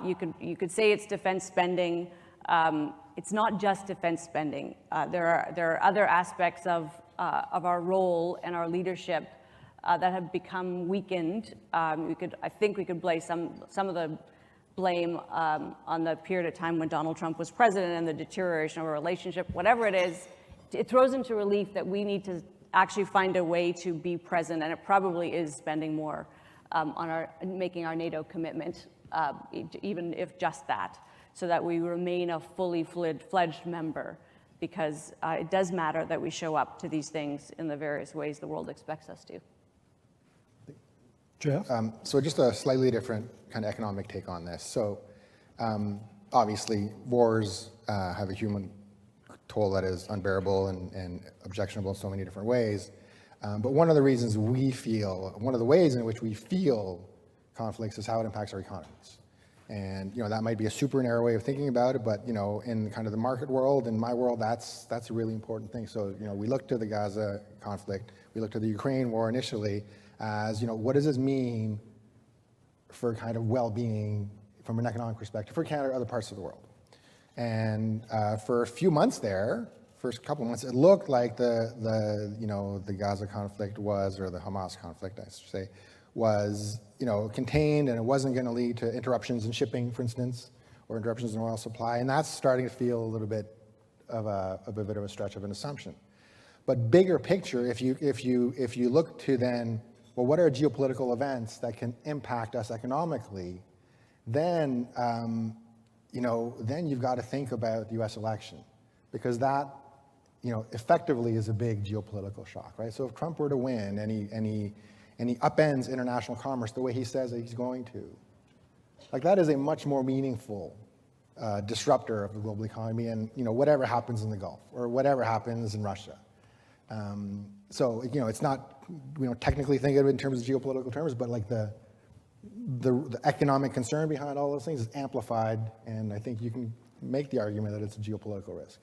You could say it's defense spending. It's not just defense spending. There are other aspects of our role and our leadership that have become weakened. I think we could place some of the blame on the period of time when Donald Trump was president and the deterioration of our relationship. Whatever it is, it throws into relief that we need to actually find a way to be present, and it probably is spending more on making our NATO commitment, even if just that, so that we remain a fully fledged member, because it does matter that we show up to these things in the various ways the world expects us to. Jeff? So just a slightly different kind of economic take on this. So obviously wars have a human toll that is unbearable and objectionable in so many different ways. But one of the ways in which we feel conflicts is how it impacts our economies. And that might be a super narrow way of thinking about it, but in kind of the market world, in my world, that's a really important thing. So we look to the Gaza conflict, we look to the Ukraine war initially as what does this mean for kind of well-being from an economic perspective for Canada or other parts of the world. And for a few months there, first couple of months, it looked like the Gaza conflict was, or the Hamas conflict, I should say, was contained, and it wasn't going to lead to interruptions in shipping, for instance, or interruptions in oil supply, and that's starting to feel a little bit of a bit of a stretch of an assumption. But bigger picture, if you look to then, well, what are geopolitical events that can impact us economically? Then then you've got to think about the U.S. election, because that effectively is a big geopolitical shock, right? So if Trump were to win and he upends international commerce the way he says that he's going to, like that is a much more meaningful disruptor of the global economy, and whatever happens in the Gulf or whatever happens in Russia. So it's not, we don't technically think of it in terms of geopolitical terms, but like the economic concern behind all those things is amplified, and I think you can make the argument that it's a geopolitical risk.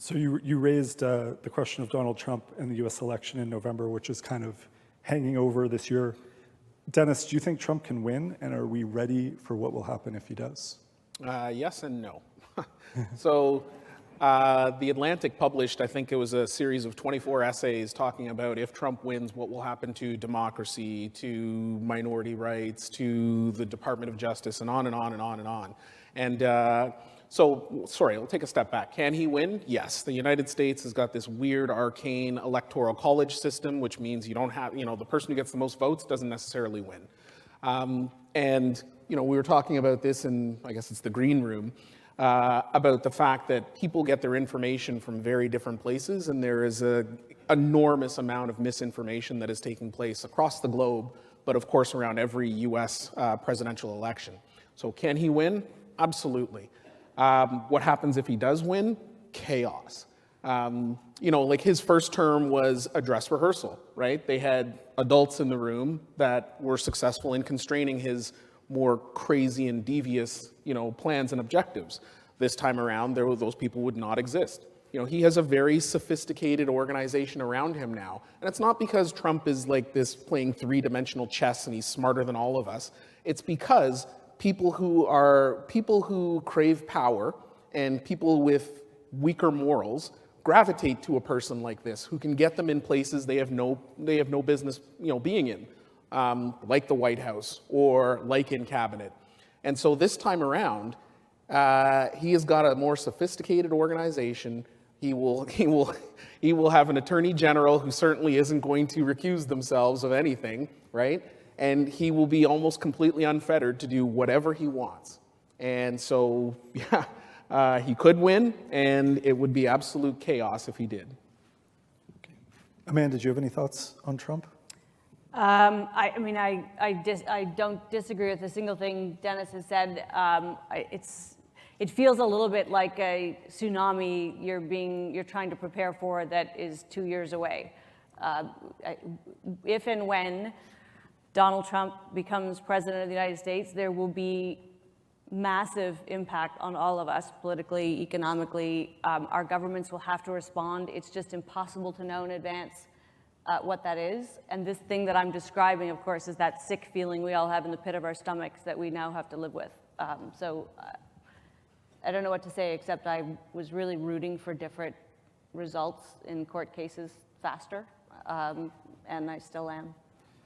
So you raised the question of Donald Trump and the U.S. election in November, which is kind of hanging over this year. Dennis, do you think Trump can win, and are we ready for what will happen if he does? Yes and no. So The Atlantic published, I think it was a series of 24 essays talking about if Trump wins, what will happen to democracy, to minority rights, to the Department of Justice, and on and on and on and on. And sorry, I'll take a step back. Can he win? Yes. The United States has got this weird, arcane electoral college system, which means you don't have, the person who gets the most votes doesn't necessarily win. And we were talking about this in, I guess it's the green room, about the fact that people get their information from very different places, and there is an enormous amount of misinformation that is taking place across the globe, but of course around every US presidential election. So can he win? Absolutely. What happens if he does win? Chaos. Like his first term was a dress rehearsal, right? They had adults in the room that were successful in constraining his more crazy and devious, plans and objectives. This time around, those people would not exist. He has a very sophisticated organization around him now. And it's not because Trump is like this playing three-dimensional chess and he's smarter than all of us. It's because people who crave power and people with weaker morals gravitate to a person like this who can get them in places they have no business, being in, like the White House or like in cabinet. And so this time around, he has got a more sophisticated organization. He will have an attorney general who certainly isn't going to recuse themselves of anything, right? And he will be almost completely unfettered to do whatever he wants. And so, he could win, and it would be absolute chaos if he did. Okay. Amanda, do you have any thoughts on Trump? I don't disagree with a single thing Dennis has said. it feels a little bit like a tsunami you're trying to prepare for that is 2 years away. If and when Donald Trump becomes president of the United States, there will be massive impact on all of us, politically, economically. Our governments will have to respond. It's just impossible to know in advance what that is. And this thing that I'm describing, of course, is that sick feeling we all have in the pit of our stomachs that we now have to live with. I don't know what to say, except I was really rooting for different results in court cases faster, and I still am.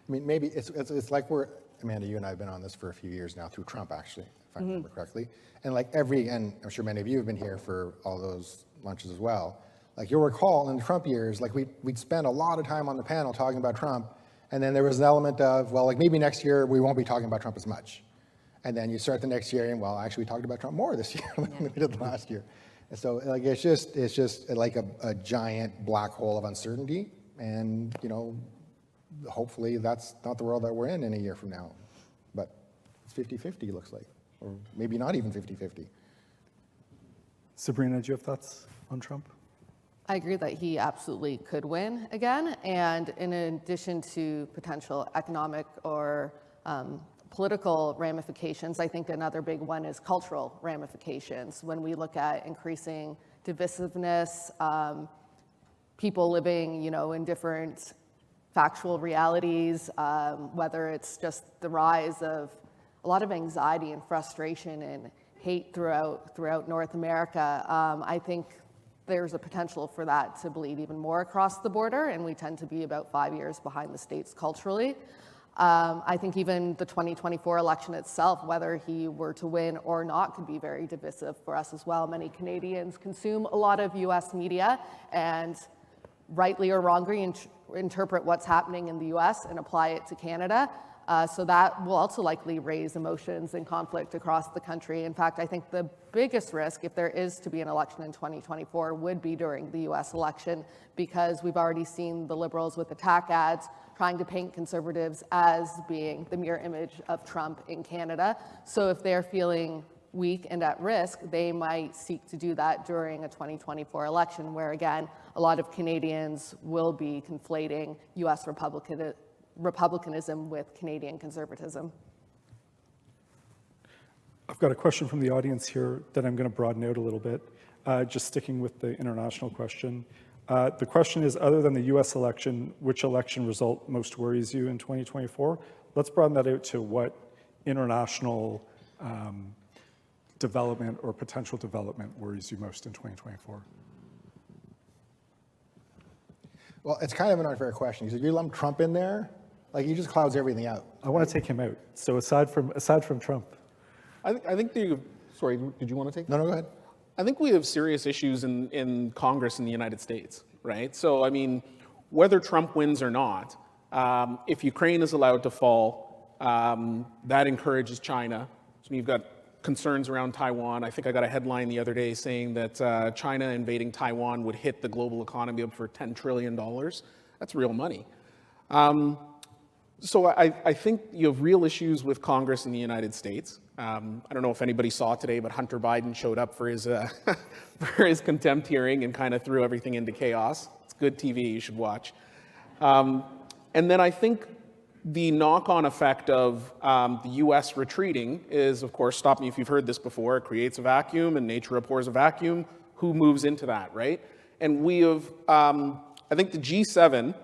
I mean, maybe it's like Amanda, you and I have been on this for a few years now, through Trump, actually, if I remember correctly. And like and I'm sure many of you have been here for all those lunches as well. Like you'll recall in the Trump years, like we'd spend a lot of time on the panel talking about Trump, and then there was an element of, well, like maybe next year we won't be talking about Trump as much. And then you start the next year and, well, actually we talked about Trump more this year than we did last year. And so like it's just like a giant black hole of uncertainty. And, you know, hopefully that's not the world that we're in a year from now. But it's 50-50, looks like, or maybe not even 50-50. Sabrina, do you have thoughts on Trump? I agree that he absolutely could win again. And in addition to potential economic or political ramifications, I think another big one is cultural ramifications. When we look at increasing divisiveness, people living, you know, in different factual realities, whether it's just the rise of a lot of anxiety and frustration and hate throughout North America, I think there's a potential for that to bleed even more across the border, and we tend to be about 5 years behind the States culturally. I think even the 2024 election itself, whether he were to win or not, could be very divisive for us as well. Many Canadians consume a lot of US media and rightly or wrongly interpret what's happening in the US and apply it to Canada. So that will also likely raise emotions and conflict across the country. In fact, I think the biggest risk, if there is to be an election in 2024, would be during the US election, because we've already seen the Liberals with attack ads trying to paint Conservatives as being the mirror image of Trump in Canada. So if they're feeling weak and at risk, they might seek to do that during a 2024 election, where again, a lot of Canadians will be conflating US Republicanism with Canadian conservatism. I've got a question from the audience here that I'm going to broaden out a little bit, just sticking with the international question. The question is, other than the US election, which election result most worries you in 2024? Let's broaden that out to what international development or potential development worries you most in 2024? Well, it's kind of an unfair question, because if you lump Trump in there, like he just clouds everything out. I want to take him out. So aside from Trump. I think sorry, did you want to take that? No, go ahead. I think we have serious issues in Congress in the United States, right? So, I mean, whether Trump wins or not, if Ukraine is allowed to fall, that encourages China. So you've got concerns around Taiwan. I think I got a headline the other day saying that China invading Taiwan would hit the global economy up for $10 trillion. That's real money. So I think you have real issues with Congress in the United States. I don't know if anybody saw today, but Hunter Biden showed up for his for his contempt hearing and kind of threw everything into chaos. It's good TV, you should watch. And then I think the knock-on effect of the U.S. retreating is, of course, stop me if you've heard this before, it creates a vacuum and nature abhors a vacuum. Who moves into that, right? And we have, I think the G7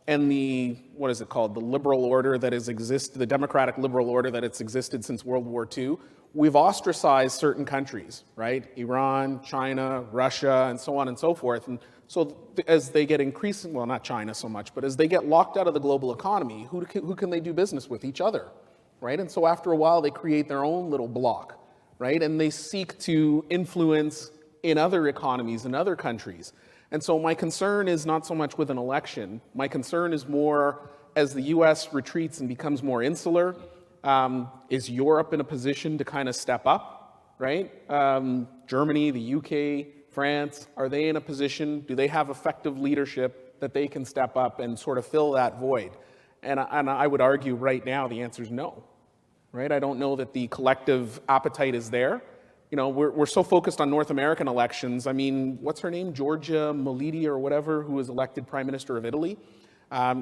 and the, what is it called, the liberal order that has existed, the democratic liberal order that has existed since World War II, we've ostracized certain countries, right? Iran, China, Russia, and so on and so forth. And so as they get increasing, well, not China so much, but as they get locked out of the global economy, who can they do business with? Each other, right? And so after a while, they create their own little block, right? And they seek to influence in other economies, in other countries. And so my concern is not so much with an election. My concern is more as the U.S. retreats and becomes more insular, is Europe in a position to kind of step up, right? Germany, the U.K., France, are they in a position, do they have effective leadership that they can step up and sort of fill that void? And I would argue right now the answer is no, right? I don't know that the collective appetite is there. you know, we're so focused on North American elections. I mean, what's her name? Giorgia Meloni or whatever, who was elected Prime Minister of Italy.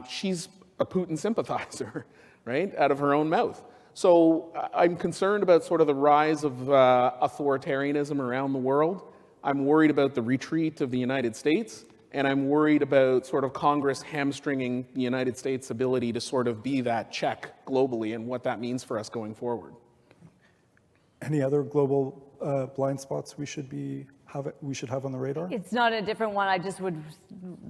She's a Putin sympathizer, right, out of her own mouth. So I'm concerned about sort of the rise of authoritarianism around the world. I'm worried about the retreat of the United States, and I'm worried about sort of Congress hamstringing the United States' ability to sort of be that check globally and what that means for us going forward. Any other global blind spots we should have on the radar? It's not a different one. I just would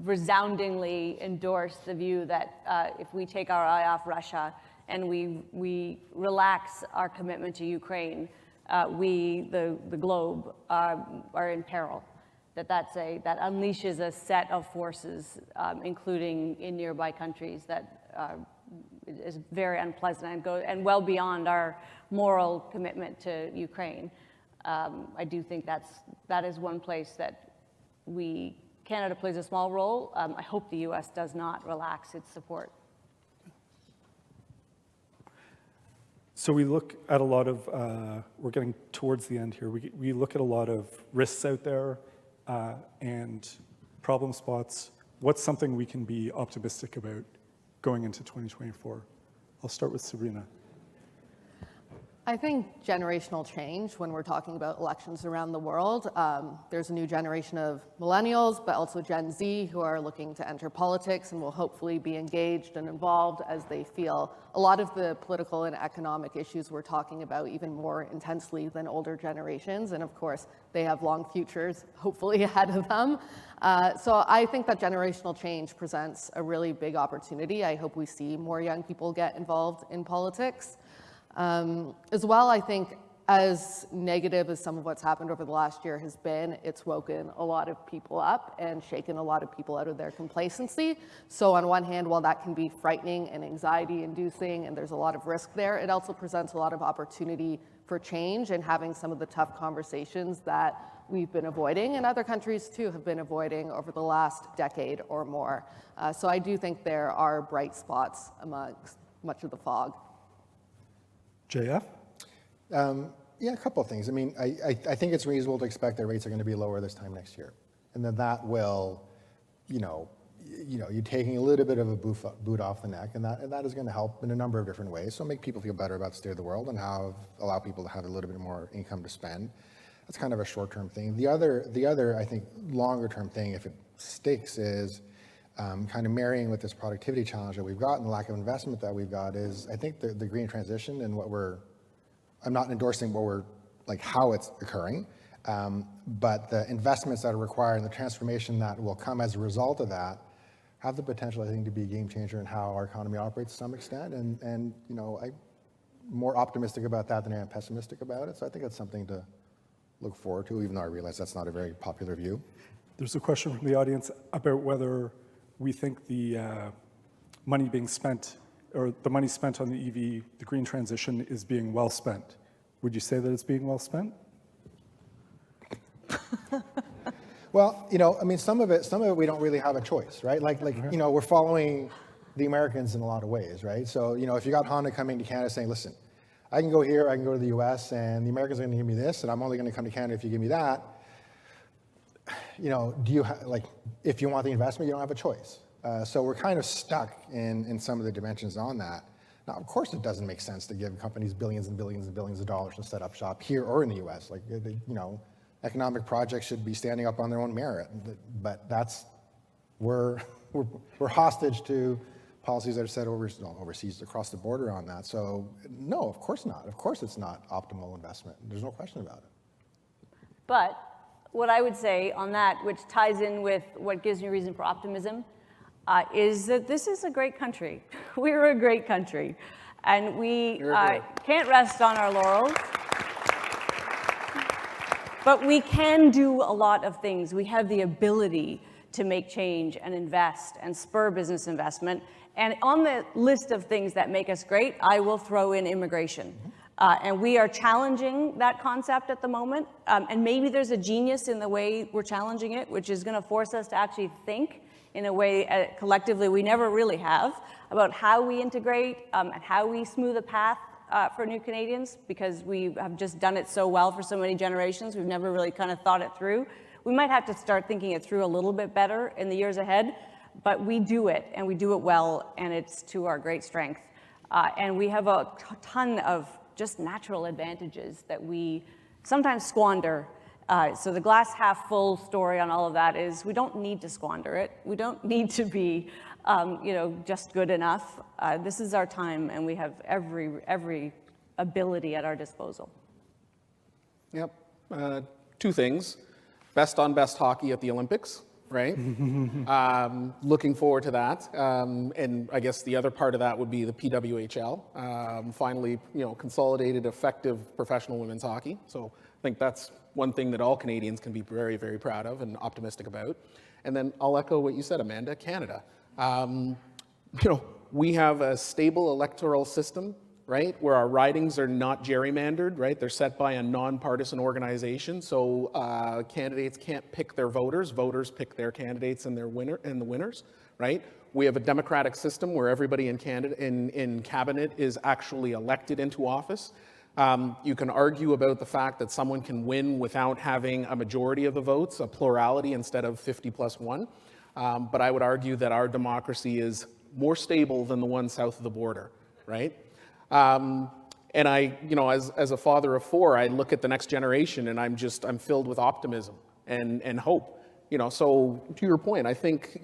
resoundingly endorse the view that if we take our eye off Russia and we relax our commitment to Ukraine, we, the globe, are in peril. That unleashes a set of forces, including in nearby countries, that is very unpleasant and well beyond our moral commitment to Ukraine. I do think that is one place that Canada plays a small role. I hope the U.S. does not relax its support. So we look at a lot of, we're getting towards the end here, we look at a lot of risks out there and problem spots. What's something we can be optimistic about going into 2024? I'll start with Sabrina. I think generational change, when we're talking about elections around the world, there's a new generation of millennials, but also Gen Z, who are looking to enter politics and will hopefully be engaged and involved as they feel a lot of the political and economic issues we're talking about even more intensely than older generations. And of course, they have long futures, hopefully ahead of them. So I think that generational change presents a really big opportunity. I hope we see more young people get involved in politics. As well, I think as negative as some of what's happened over the last year has been, it's woken a lot of people up and shaken a lot of people out of their complacency. So on one hand, while that can be frightening and anxiety-inducing and there's a lot of risk there, it also presents a lot of opportunity for change and having some of the tough conversations that we've been avoiding, and other countries too have been avoiding over the last decade or more. So I do think there are bright spots amongst much of the fog. JF? Yeah, a couple of things. I mean, I think it's reasonable to expect that rates are going to be lower this time next year, and that will, you're taking a little bit of a boot off the neck, and that is going to help in a number of different ways. So make people feel better about the state of the world and allow people to have a little bit more income to spend. That's kind of a short-term thing. The other, I think, longer-term thing, if it sticks, is kind of marrying with this productivity challenge that we've got and the lack of investment that we've got is, I think the green transition and I'm not endorsing how it's occurring, but the investments that are required and the transformation that will come as a result of that have the potential, I think, to be a game changer in how our economy operates to some extent. And I'm more optimistic about that than I am pessimistic about it. So I think that's something to look forward to, even though I realize that's not a very popular view. There's a question from the audience about whether we think the money being spent, or the money spent on the EV, the green transition, is being well spent. Would you say that it's being well spent? Well, I mean, some of it we don't really have a choice, right? We're following the Americans in a lot of ways, right? So, if you got Honda coming to Canada saying, listen, I can go here, I can go to the US, and the Americans are going to give me this, and I'm only going to come to Canada if you give me that. Do you if you want the investment, you don't have a choice. So we're kind of stuck in some of the dimensions on that. Now, of course, it doesn't make sense to give companies billions and billions and billions of dollars to set up shop here or in the U.S. Economic projects should be standing up on their own merit. But we're hostage to policies that are set overseas across the border on that. So no, of course not. Of course, it's not optimal investment. There's no question about it. But what I would say on that, which ties in with what gives me reason for optimism, is that this is a great country. We're a great country. And we can't rest on our laurels. But we can do a lot of things. We have the ability to make change and invest and spur business investment. And on the list of things that make us great, I will throw in immigration. And we are challenging that concept at the moment. And maybe there's a genius in the way we're challenging it, which is going to force us to actually think in a way collectively we never really have about how we integrate and how we smooth a path for new Canadians because we have just done it so well for so many generations. We've never really kind of thought it through. We might have to start thinking it through a little bit better in the years ahead, but we do it, and we do it well, and it's to our great strength. And we have a ton of just natural advantages that we sometimes squander. So the glass half full story on all of that is we don't need to squander it. We don't need to be, just good enough. This is our time, and we have every ability at our disposal. Yep. Two things. Best on best hockey at the Olympics, right? Looking forward to that. And I guess the other part of that would be the PWHL. Finally, consolidated, effective professional women's hockey. So I think that's one thing that all Canadians can be very, very proud of and optimistic about. And then I'll echo what you said, Amanda, Canada. We have a stable electoral system, right, where our ridings are not gerrymandered, right? They're set by a nonpartisan organization, so candidates can't pick their voters. Voters pick their candidates and the winners, right? We have a democratic system where everybody in cabinet is actually elected into office. You can argue about the fact that someone can win without having a majority of the votes, a plurality instead of 50+1. But I would argue that our democracy is more stable than the one south of the border, right? And I, as a father of four, I look at the next generation and I'm filled with optimism and hope. So to your point, I think,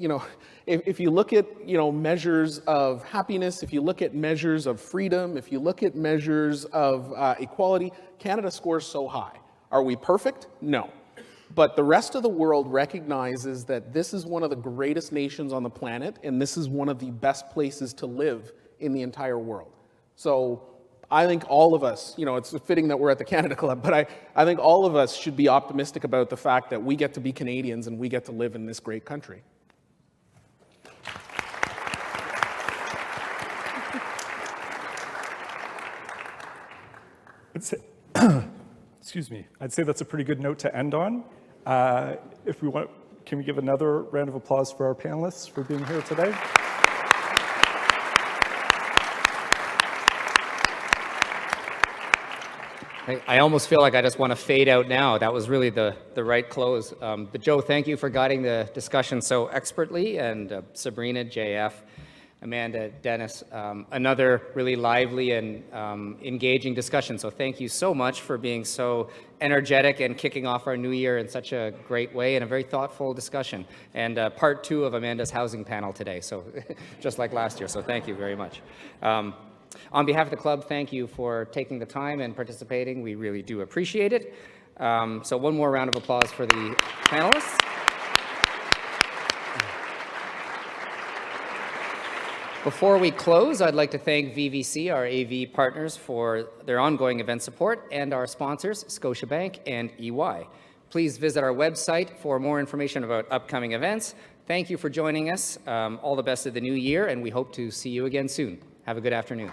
if you look at, measures of happiness, if you look at measures of freedom, if you look at measures of equality, Canada scores so high. Are we perfect? No. But the rest of the world recognizes that this is one of the greatest nations on the planet, and this is one of the best places to live in the entire world. So I think all of us, it's fitting that we're at the Canada Club, but I think all of us should be optimistic about the fact that we get to be Canadians and we get to live in this great country. Excuse me. I'd say that's a pretty good note to end on. If we want, can we give another round of applause for our panelists for being here today? I almost feel like I just want to fade out now. That was really the right close. But Joe, thank you for guiding the discussion so expertly, and Sabrina, JF, Amanda, Dennis, another really lively and engaging discussion. So thank you so much for being so energetic and kicking off our new year in such a great way and a very thoughtful discussion. And part 2 of Amanda's housing panel today, so just like last year. So thank you very much. On behalf of the club, thank you for taking the time and participating. We really do appreciate it. So one more round of applause for the panelists. Before we close, I'd like to thank VVC, our AV partners, for their ongoing event support, and our sponsors, Scotiabank and EY. Please visit our website for more information about upcoming events. Thank you for joining us. All the best of the new year, and we hope to see you again soon. Have a good afternoon.